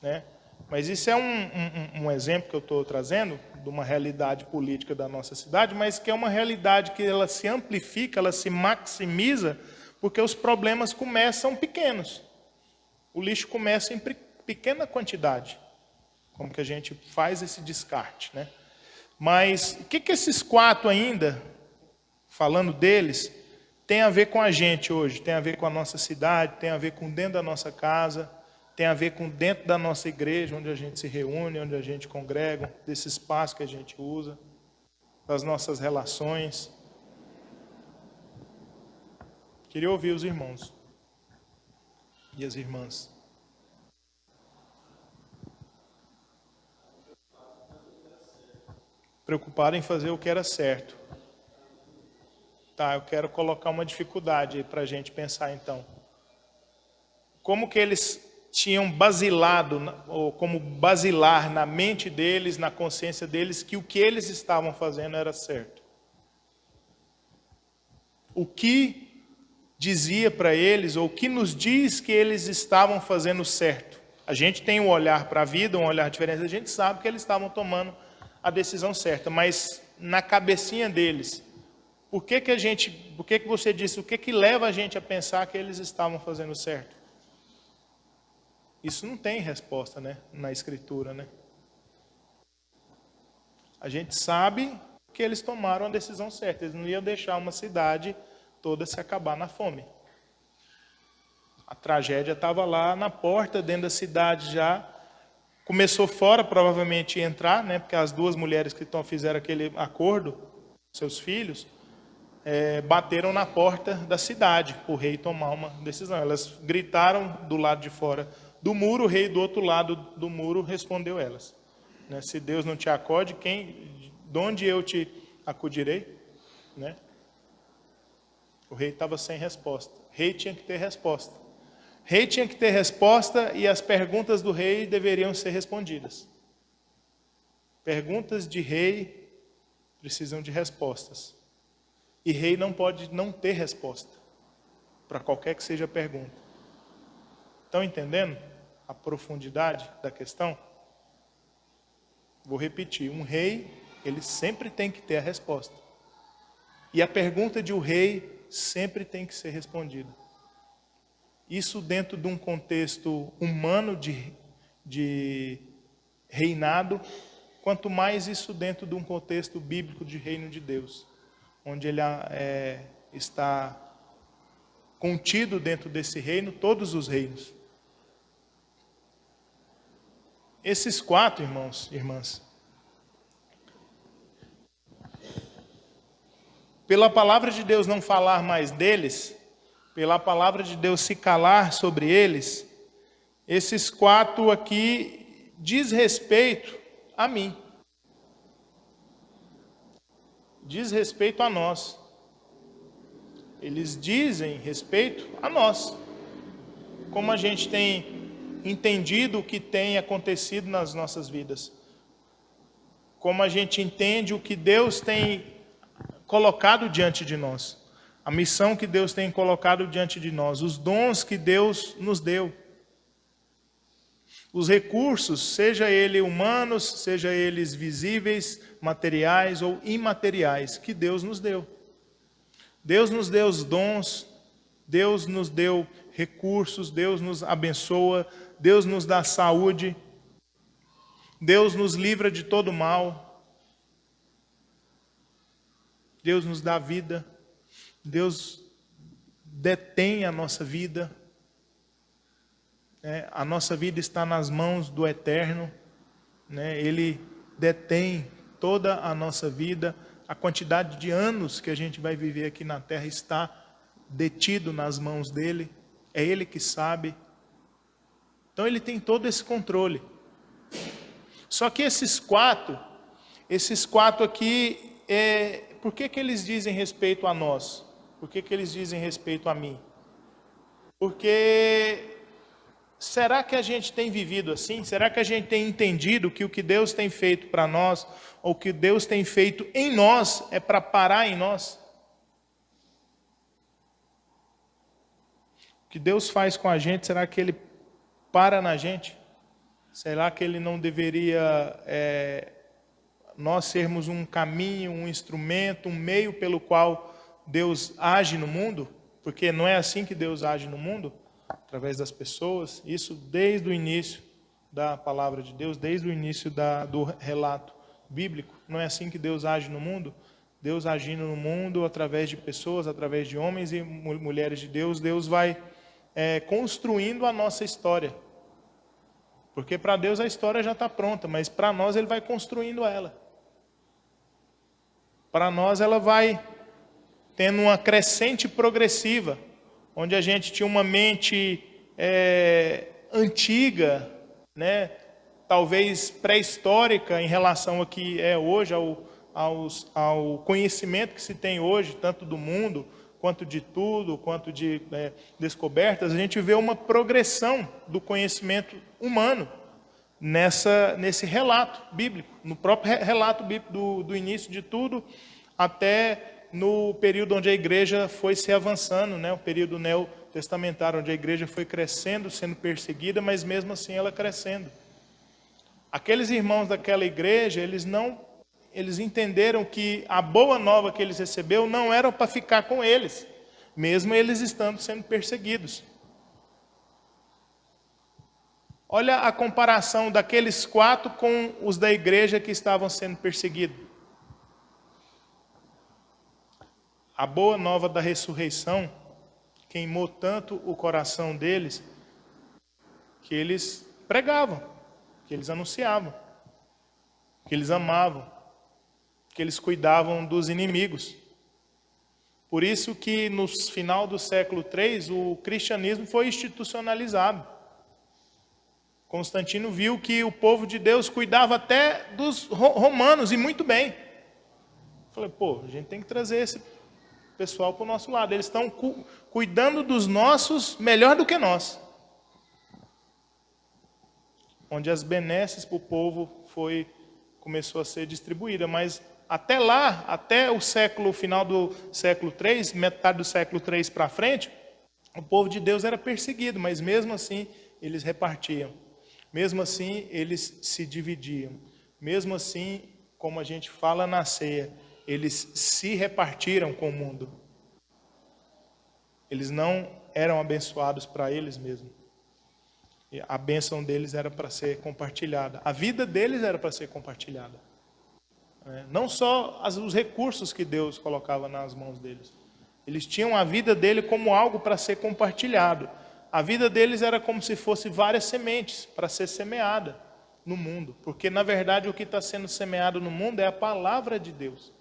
né? Mas isso é um exemplo que eu estou trazendo de uma realidade política da nossa cidade, mas que é uma realidade que ela se amplifica, ela se maximiza, porque os problemas começam pequenos. O lixo começa em pequena quantidade. Como que a gente faz esse descarte, né? Mas o que esses 4 ainda, falando deles, tem a ver com a gente hoje? Tem a ver com a nossa cidade, tem a ver com dentro da nossa casa, tem a ver com dentro da nossa igreja, onde a gente se reúne, onde a gente congrega, desse espaço que a gente usa, das nossas relações. Queria ouvir os irmãos e as irmãs. Preocupado em fazer o que era certo. Tá, eu quero colocar uma dificuldade aí para a gente pensar então. Como que eles tinham basilado, ou como basilar na mente deles, na consciência deles, que o que eles estavam fazendo era certo? O que dizia para eles, ou o que nos diz que eles estavam fazendo certo? A gente tem um olhar para a vida, um olhar diferente, a gente sabe que eles estavam tomando a decisão certa, mas na cabecinha deles, por que você disse, o que leva a gente a pensar que eles estavam fazendo certo? Isso não tem resposta, né, na Escritura, né? A gente sabe que eles tomaram a decisão certa, eles não iam deixar uma cidade toda se acabar na fome. A tragédia estava lá na porta, dentro da cidade já. Começou fora, provavelmente ia entrar, né? Porque as 2 mulheres que fizeram aquele acordo, seus filhos, bateram na porta da cidade, para o rei tomar uma decisão. Elas gritaram do lado de fora do muro, o rei do outro lado do muro respondeu elas. Né? Se Deus não te acode, de onde eu te acudirei? Né? O rei estava sem resposta. O rei tinha que ter resposta. Rei tinha que ter resposta e as perguntas do rei deveriam ser respondidas. Perguntas de rei precisam de respostas. E rei não pode não ter resposta para qualquer que seja a pergunta. Estão entendendo a profundidade da questão? Vou repetir, um rei, ele sempre tem que ter a resposta. E a pergunta de um rei sempre tem que ser respondida. Isso dentro de um contexto humano de reinado, quanto mais isso dentro de um contexto bíblico de reino de Deus, onde ele está contido dentro desse reino, todos os reinos. Esses 4, irmãos e irmãs, pela palavra de Deus não falar mais deles, pela palavra de Deus se calar sobre eles, esses 4 aqui diz respeito a mim. Diz respeito a nós. Eles dizem respeito a nós. Como a gente tem entendido o que tem acontecido nas nossas vidas. Como a gente entende o que Deus tem colocado diante de nós. A missão que Deus tem colocado diante de nós, os dons que Deus nos deu. Os recursos, seja eles humanos, seja eles visíveis, materiais ou imateriais, que Deus nos deu. Deus nos deu os dons, Deus nos deu recursos, Deus nos abençoa, Deus nos dá saúde, Deus nos livra de todo mal, Deus nos dá vida. Deus detém a nossa vida. A nossa vida está nas mãos do Eterno. Ele detém toda a nossa vida. A quantidade de anos que a gente vai viver aqui na terra está detido nas mãos dele. É ele que sabe. Então ele tem todo esse controle. Só que esses quatro aqui, por que eles dizem respeito a nós? Por que eles dizem respeito a mim? Porque será que a gente tem vivido assim? Será que a gente tem entendido que o que Deus tem feito para nós, ou o que Deus tem feito em nós, é para parar em nós? O que Deus faz com a gente, será que Ele para na gente? Será que Ele não deveria nós sermos um caminho, um instrumento, um meio pelo qual Deus age no mundo, porque não é assim que Deus age no mundo, através das pessoas, isso desde o início da palavra de Deus, desde o início do relato bíblico, não é assim que Deus age no mundo? Deus agindo no mundo através de pessoas, através de homens e mulheres de Deus, Deus vai construindo a nossa história. Porque para Deus a história já está pronta, mas para nós Ele vai construindo ela. Para nós ela vai tendo uma crescente progressiva, onde a gente tinha uma mente antiga, né? Talvez pré-histórica em relação ao que é hoje, ao conhecimento que se tem hoje, tanto do mundo, quanto de tudo, quanto de descobertas. A gente vê uma progressão do conhecimento humano nesse relato bíblico, no próprio relato bíblico do início de tudo, até no período onde a igreja foi se avançando, né? O período neotestamentário, onde a igreja foi crescendo, sendo perseguida, mas mesmo assim ela crescendo. Aqueles irmãos daquela igreja, eles entenderam que a boa nova que eles receberam não era para ficar com eles, mesmo eles estando sendo perseguidos. Olha a comparação daqueles 4 com os da igreja que estavam sendo perseguidos. A boa nova da ressurreição queimou tanto o coração deles que eles pregavam, que eles anunciavam, que eles amavam, que eles cuidavam dos inimigos. Por isso que no final do século III o cristianismo foi institucionalizado. Constantino viu que o povo de Deus cuidava até dos romanos, e muito bem. Falei, a gente tem que trazer esse pessoal para o nosso lado. Eles estão cuidando dos nossos melhor do que nós. Onde as benesses para o povo começou a ser distribuída, mas até lá, até o final do século III, metade do século III para frente, o povo de Deus era perseguido, mas mesmo assim eles repartiam. Mesmo assim, eles se dividiam. Mesmo assim, como a gente fala na ceia, eles se repartiram com o mundo. Eles não eram abençoados para eles mesmos. A bênção deles era para ser compartilhada. A vida deles era para ser compartilhada. Não só os recursos que Deus colocava nas mãos deles. Eles tinham a vida dele como algo para ser compartilhado. A vida deles era como se fosse várias sementes para ser semeada no mundo. Porque, na verdade, o que está sendo semeado no mundo é a palavra de Deus.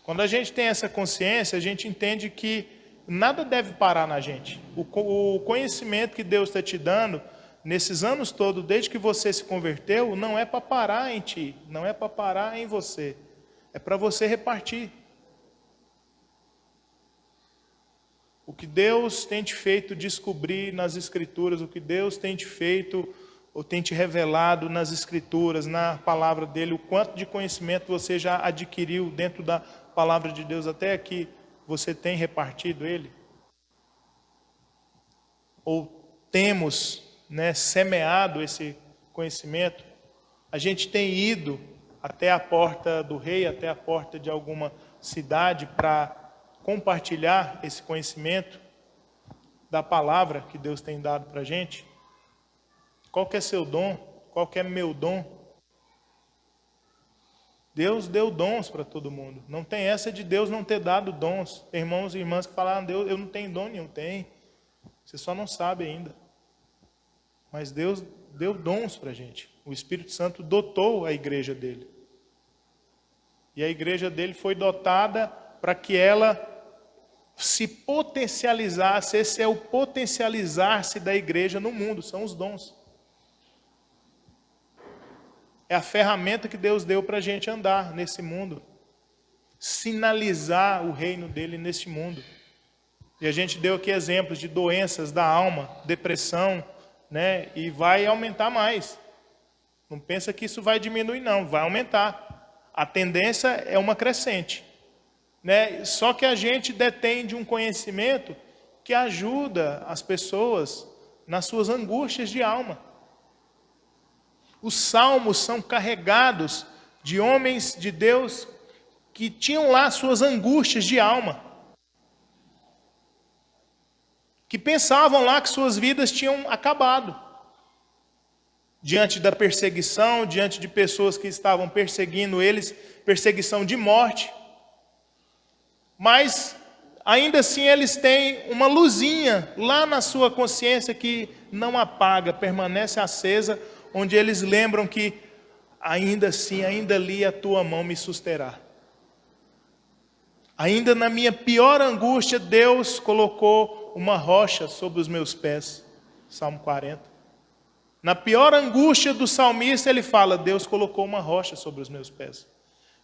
Quando a gente tem essa consciência, a gente entende que nada deve parar na gente. O conhecimento que Deus está te dando, nesses anos todos, desde que você se converteu, não é para parar em ti, não é para parar em você. É para você repartir. O que Deus tem te feito descobrir nas Escrituras, o que Deus tem te feito ou tem te revelado nas Escrituras, na palavra dele, o quanto de conhecimento você já adquiriu dentro da palavra de Deus até aqui, você tem repartido ele? Ou temos semeado esse conhecimento? A gente tem ido até a porta do rei, até a porta de alguma cidade para compartilhar esse conhecimento da palavra que Deus tem dado para a gente? Qual que é seu dom? Qual que é meu dom? Deus deu dons para todo mundo. Não tem essa de Deus não ter dado dons. Tem irmãos e irmãs que falaram, Deus, eu não tenho dom nenhum. Tem. Você só não sabe ainda. Mas Deus deu dons para a gente. O Espírito Santo dotou a igreja dele. E a igreja dele foi dotada para que ela se potencializasse. Esse é o potencializar-se da igreja no mundo, são os dons. É a ferramenta que Deus deu para a gente andar nesse mundo, sinalizar o reino dele nesse mundo. E a gente deu aqui exemplos de doenças da alma, depressão, e vai aumentar mais. Não pensa que isso vai diminuir, não, vai aumentar. A tendência é uma crescente. Só que a gente detém de um conhecimento que ajuda as pessoas nas suas angústias de alma. Os salmos são carregados de homens de Deus que tinham lá suas angústias de alma, que pensavam lá que suas vidas tinham acabado, diante da perseguição, diante de pessoas que estavam perseguindo eles, perseguição de morte. Mas, ainda assim, eles têm uma luzinha lá na sua consciência que não apaga, permanece acesa, onde eles lembram que, ainda assim, ainda ali a tua mão me susterá. Ainda na minha pior angústia, Deus colocou uma rocha sobre os meus pés. Salmo 40. Na pior angústia do salmista, ele fala, Deus colocou uma rocha sobre os meus pés.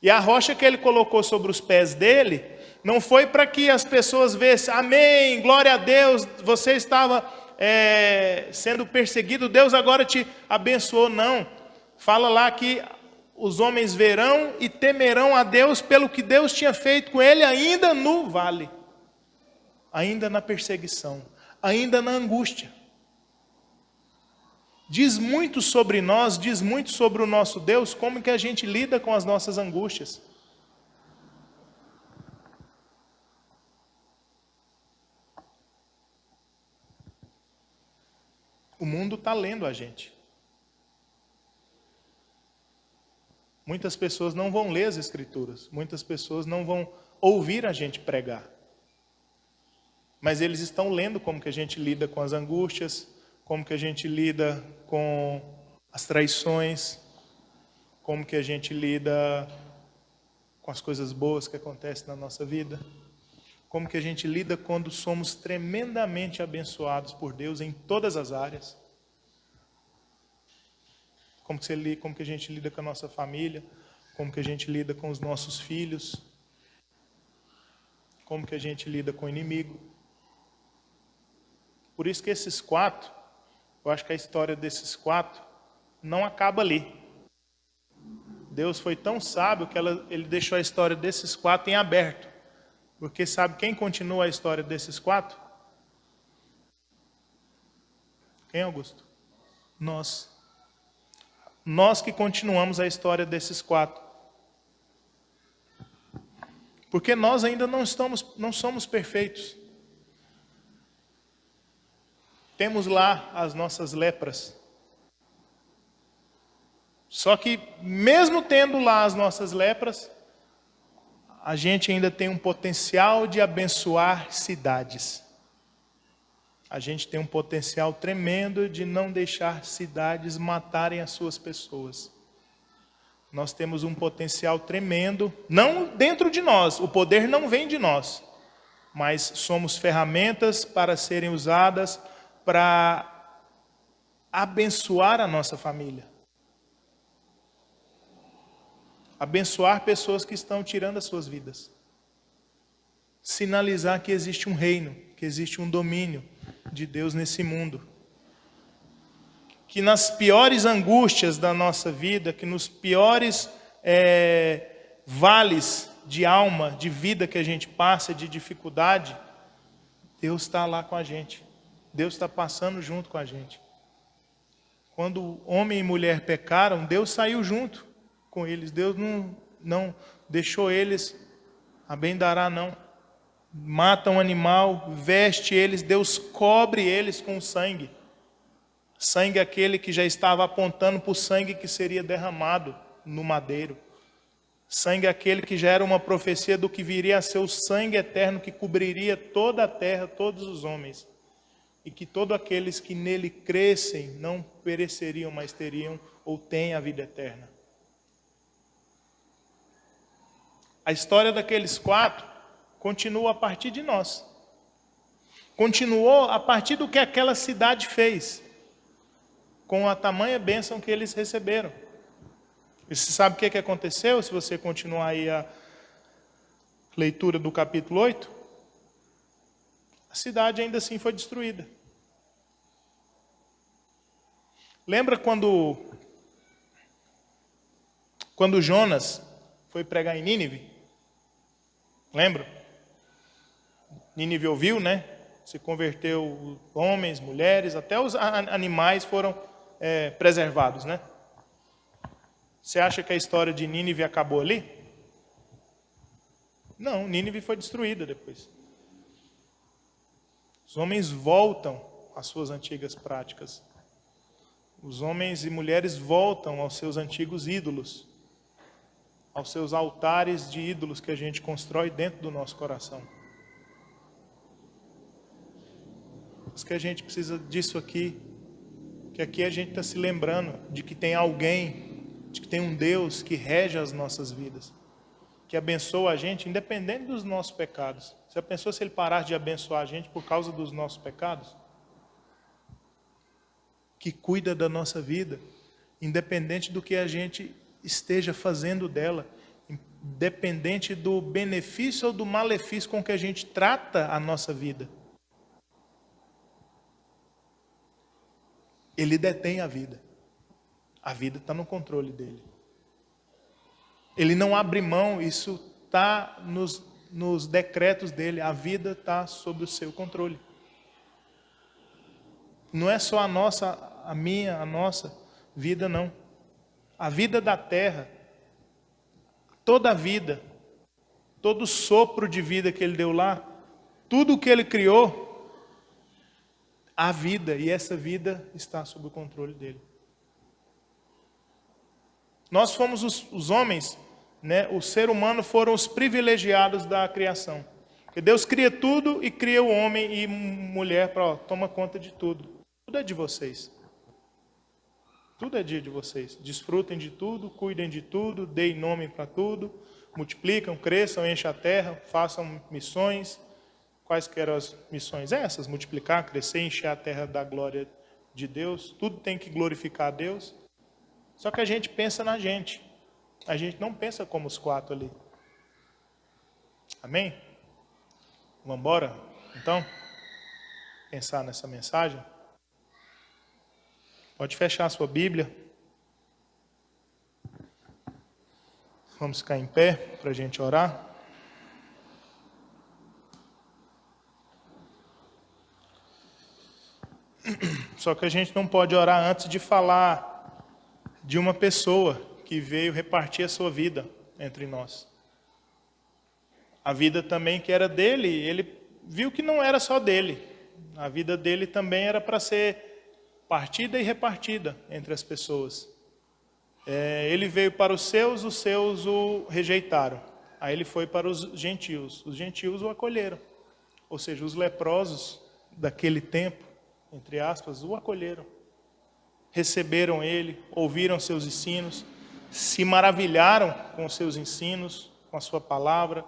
E a rocha que ele colocou sobre os pés dele, não foi para que as pessoas vissem, amém, glória a Deus, você estava sendo perseguido, Deus agora te abençoou. Não, fala lá que os homens verão e temerão a Deus pelo que Deus tinha feito com ele ainda no vale, ainda na perseguição, ainda na angústia. Diz muito sobre nós, diz muito sobre o nosso Deus, como que a gente lida com as nossas angústias. O mundo está lendo a gente. Muitas pessoas não vão ler as Escrituras, muitas pessoas não vão ouvir a gente pregar. Mas eles estão lendo como que a gente lida com as angústias, como que a gente lida com as traições, como que a gente lida com as coisas boas que acontecem na nossa vida, como que a gente lida quando somos tremendamente abençoados por Deus em todas as áreas. Como que a gente lida com a nossa família, como que a gente lida com os nossos filhos, como que a gente lida com o inimigo. Por isso que esses 4, eu acho que a história desses 4 não acaba ali. Deus foi tão sábio que ele deixou a história desses 4 em aberto. Porque sabe quem continua a história desses 4? Quem, Augusto? Nós. Nós que continuamos a história desses 4. Porque nós ainda não somos perfeitos. Temos lá as nossas lepras. Só que, mesmo tendo lá as nossas lepras, a gente ainda tem um potencial de abençoar cidades. A gente tem um potencial tremendo de não deixar cidades matarem as suas pessoas. Nós temos um potencial tremendo, não dentro de nós, o poder não vem de nós, mas somos ferramentas para serem usadas para abençoar a nossa família. Abençoar pessoas que estão tirando as suas vidas. Sinalizar que existe um reino, que existe um domínio de Deus nesse mundo. Que nas piores angústias da nossa vida, que nos piores vales de alma, de vida que a gente passa, de dificuldade, Deus está lá com a gente. Deus está passando junto com a gente. Quando homem e mulher pecaram, Deus saiu junto com eles. Deus não deixou eles a bem dará, não. Mata um animal, veste eles, Deus cobre eles com sangue. Sangue aquele que já estava apontando para o sangue que seria derramado no madeiro. Sangue aquele que já era uma profecia do que viria a ser o sangue eterno que cobriria toda a terra, todos os homens. E que todos aqueles que nele crescem não pereceriam, mas teriam ou têm a vida eterna. A história daqueles 4 continua a partir de nós. Continuou a partir do que aquela cidade fez, com a tamanha bênção que eles receberam. E você sabe o que aconteceu? Se você continuar aí a leitura do capítulo 8, a cidade ainda assim foi destruída. Lembra quando Jonas foi pregar em Nínive? Lembra? Nínive ouviu, né? Se converteu homens, mulheres, até os animais foram preservados, né? Você acha que a história de Nínive acabou ali? Não, Nínive foi destruída depois. Os homens voltam às suas antigas práticas. Os homens e mulheres voltam aos seus antigos ídolos, aos seus altares de ídolos que a gente constrói dentro do nosso coração. Mas que a gente precisa disso aqui, que aqui a gente está se lembrando de que tem alguém, de que tem um Deus que rege as nossas vidas, que abençoa a gente independente dos nossos pecados. Você já pensou se Ele parar de abençoar a gente por causa dos nossos pecados? Que cuida da nossa vida, independente do que a gente esteja fazendo dela, independente do benefício ou do malefício com que a gente trata a nossa vida. Ele detém a vida. A vida está no controle dele. Ele não abre mão, isso está nos decretos dele. A vida está sob o seu controle. Não é só a nossa vida, não. A vida da terra, toda a vida, todo o sopro de vida que ele deu lá, tudo o que ele criou, a vida, e essa vida está sob o controle dele. Nós fomos os homens, né? O ser humano foram os privilegiados da criação. Porque Deus cria tudo e cria o homem e mulher para toma conta de tudo. Tudo é de vocês. Tudo é dia de vocês. Desfrutem de tudo, cuidem de tudo, deem nome para tudo, multiplicam, cresçam, enchem a terra, façam missões. Quais que eram as missões? Essas, multiplicar, crescer, encher a terra da glória de Deus. Tudo tem que glorificar a Deus. Só que a gente pensa na gente. A gente não pensa como os 4 ali. Amém? Vamos embora, então? Pensar nessa mensagem? Pode fechar a sua Bíblia. Vamos ficar em pé para a gente orar. Só que a gente não pode orar antes de falar de uma pessoa que veio repartir a sua vida entre nós. A vida também que era dele, ele viu que não era só dele. A vida dele também era para ser partida e repartida entre as pessoas. Ele veio para os seus o rejeitaram. Aí ele foi para os gentios o acolheram. Ou seja, os leprosos daquele tempo, entre aspas, o acolheram. Receberam ele, ouviram seus ensinos, se maravilharam com os seus ensinos, com a sua palavra,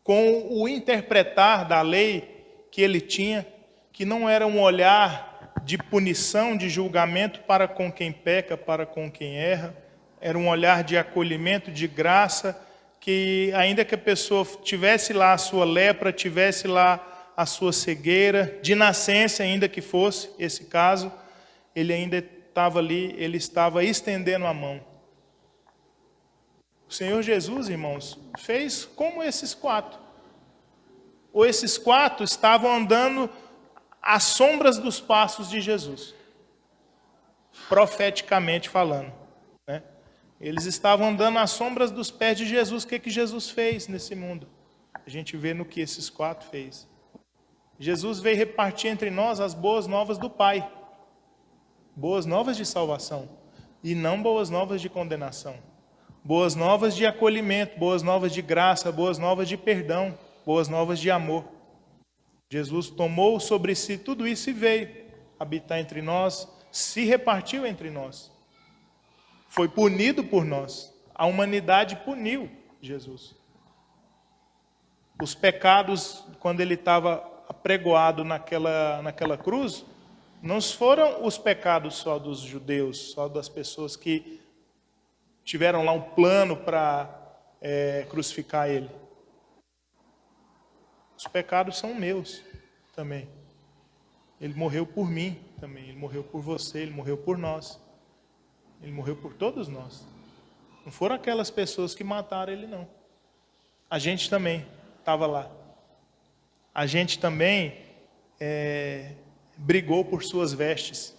com o interpretar da lei que ele tinha, que não era um olhar de punição, de julgamento para com quem peca, para com quem erra, era um olhar de acolhimento, de graça, que ainda que a pessoa tivesse lá a sua lepra, tivesse lá a sua cegueira, de nascença ainda que fosse esse caso, ele ainda estava ali, ele estava estendendo a mão. O Senhor Jesus, irmãos, fez como esses 4. Ou esses 4 estavam andando às sombras dos passos de Jesus, profeticamente falando, né? Eles estavam andando às sombras dos pés de Jesus. O que Jesus fez nesse mundo? A gente vê no que esses 4 fez. Jesus veio repartir entre nós as boas novas do Pai. Boas novas de salvação. E não boas novas de condenação. Boas novas de acolhimento, boas novas de graça, boas novas de perdão, boas novas de amor. Jesus tomou sobre si tudo isso e veio habitar entre nós, se repartiu entre nós. Foi punido por nós. A humanidade puniu Jesus. Os pecados, quando ele estava apregoado naquela cruz, não foram os pecados só dos judeus, só das pessoas que tiveram lá um plano para crucificar ele. Os pecados são meus também. Ele morreu por mim também, ele morreu por você, ele morreu por nós. Ele morreu por todos nós. Não foram aquelas pessoas que mataram ele, não. A gente também estava lá. A gente também brigou por suas vestes.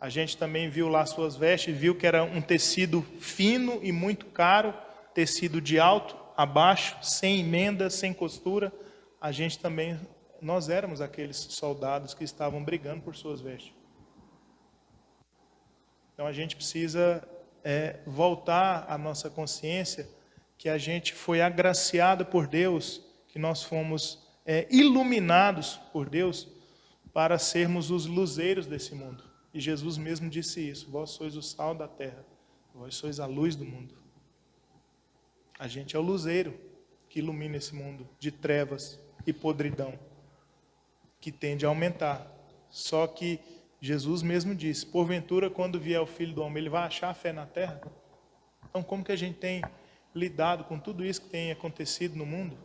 A gente também viu lá suas vestes, viu que era um tecido fino e muito caro, tecido de alto a baixo, sem emenda, sem costura. A gente também, nós éramos aqueles soldados que estavam brigando por suas vestes. Então a gente precisa voltar à nossa consciência que a gente foi agraciado por Deus, que nós fomos iluminados por Deus para sermos os luzeiros desse mundo. E Jesus mesmo disse isso: vós sois o sal da terra, vós sois a luz do mundo. A gente é o luzeiro que ilumina esse mundo de trevas e podridão, que tende a aumentar. Só que Jesus mesmo disse: porventura, quando vier o Filho do Homem, ele vai achar fé na terra? Então, como que a gente tem lidado com tudo isso que tem acontecido no mundo?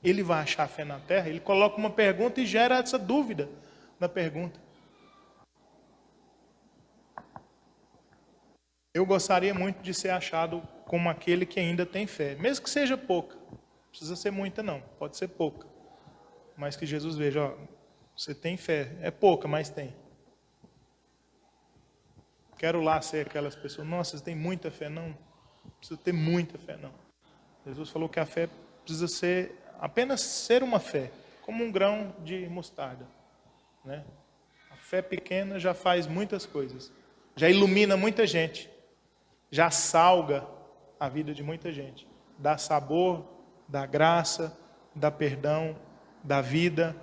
Ele vai achar fé na terra? Ele coloca uma pergunta e gera essa dúvida na pergunta. Eu gostaria muito de ser achado como aquele que ainda tem fé, mesmo que seja pouca. Não precisa ser muita não, pode ser pouca. Mas que Jesus veja, ó, você tem fé, é pouca, mas tem. Quero lá ser aquelas pessoas, nossa, você tem muita fé? Não, não precisa ter muita fé não. Jesus falou que a fé precisa ser, apenas ser uma fé, como um grão de mostarda, né? A fé pequena já faz muitas coisas, já ilumina muita gente, já salga a vida de muita gente, dá sabor, dá graça, dá perdão, dá vida,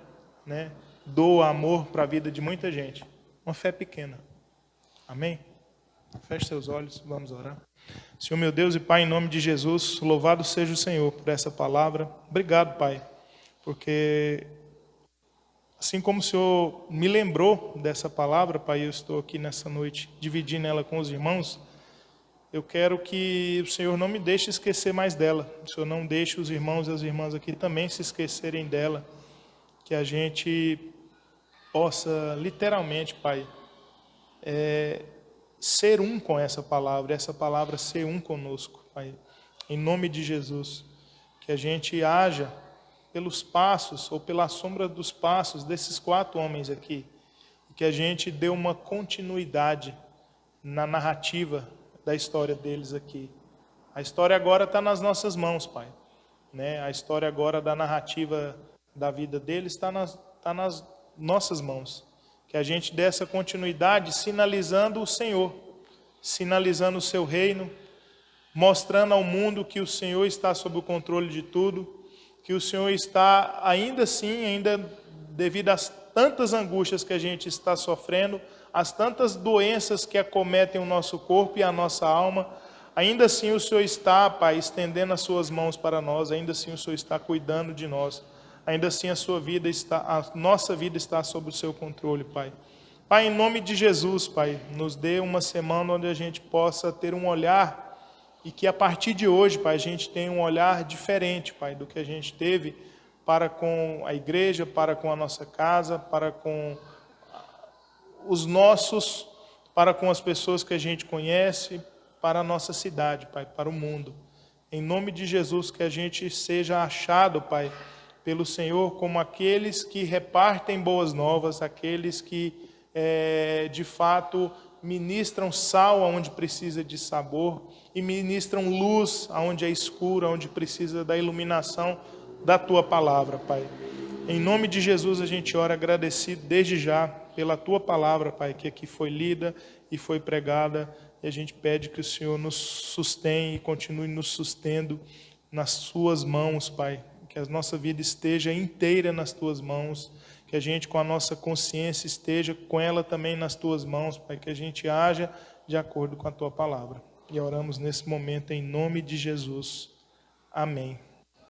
né? Doa amor para a vida de muita gente. Uma fé pequena. Amém? Feche seus olhos, vamos orar. Senhor meu Deus e Pai, em nome de Jesus, louvado seja o Senhor por essa palavra. Obrigado, Pai, porque assim como o Senhor me lembrou dessa palavra, Pai, eu estou aqui nessa noite dividindo ela com os irmãos. Eu quero que o Senhor não me deixe esquecer mais dela. O Senhor não deixe os irmãos e as irmãs aqui também se esquecerem dela. Que a gente possa, literalmente, Pai, ser um com essa palavra ser um conosco, Pai. Em nome de Jesus. Que a gente haja pelos passos ou pela sombra dos passos desses 4 homens aqui. Que a gente dê uma continuidade na narrativa da história deles aqui. A história agora está nas nossas mãos, Pai. Né? A história agora da narrativa da vida deles está nas nossas mãos. Que a gente dê essa continuidade sinalizando o Senhor, sinalizando o seu reino, mostrando ao mundo que o Senhor está sob o controle de tudo, que o Senhor está ainda assim, ainda devido às tantas angústias que a gente está sofrendo, as tantas doenças que acometem o nosso corpo e a nossa alma, ainda assim o Senhor está, Pai, estendendo as suas mãos para nós, ainda assim o Senhor está cuidando de nós, ainda assim a nossa vida está sob o seu controle, Pai. Pai, em nome de Jesus, Pai, nos dê uma semana onde a gente possa ter um olhar e que a partir de hoje, Pai, a gente tenha um olhar diferente, Pai, do que a gente teve para com a igreja, para com a nossa casa, para com os nossos, para com as pessoas que a gente conhece, para a nossa cidade, Pai, para o mundo. Em nome de Jesus, que a gente seja achado, Pai, pelo Senhor como aqueles que repartem boas novas, aqueles que, de fato, ministram sal aonde precisa de sabor e ministram luz aonde é escuro, aonde precisa da iluminação da Tua palavra, Pai. Em nome de Jesus, a gente ora agradecido desde já pela Tua palavra, Pai, que aqui foi lida e foi pregada, e a gente pede que o Senhor nos sustenha e continue nos sustendo nas Suas mãos, Pai, que a nossa vida esteja inteira nas Tuas mãos, que a gente com a nossa consciência esteja com ela também nas Tuas mãos, Pai, que a gente haja de acordo com a Tua palavra. E oramos nesse momento em nome de Jesus. Amém.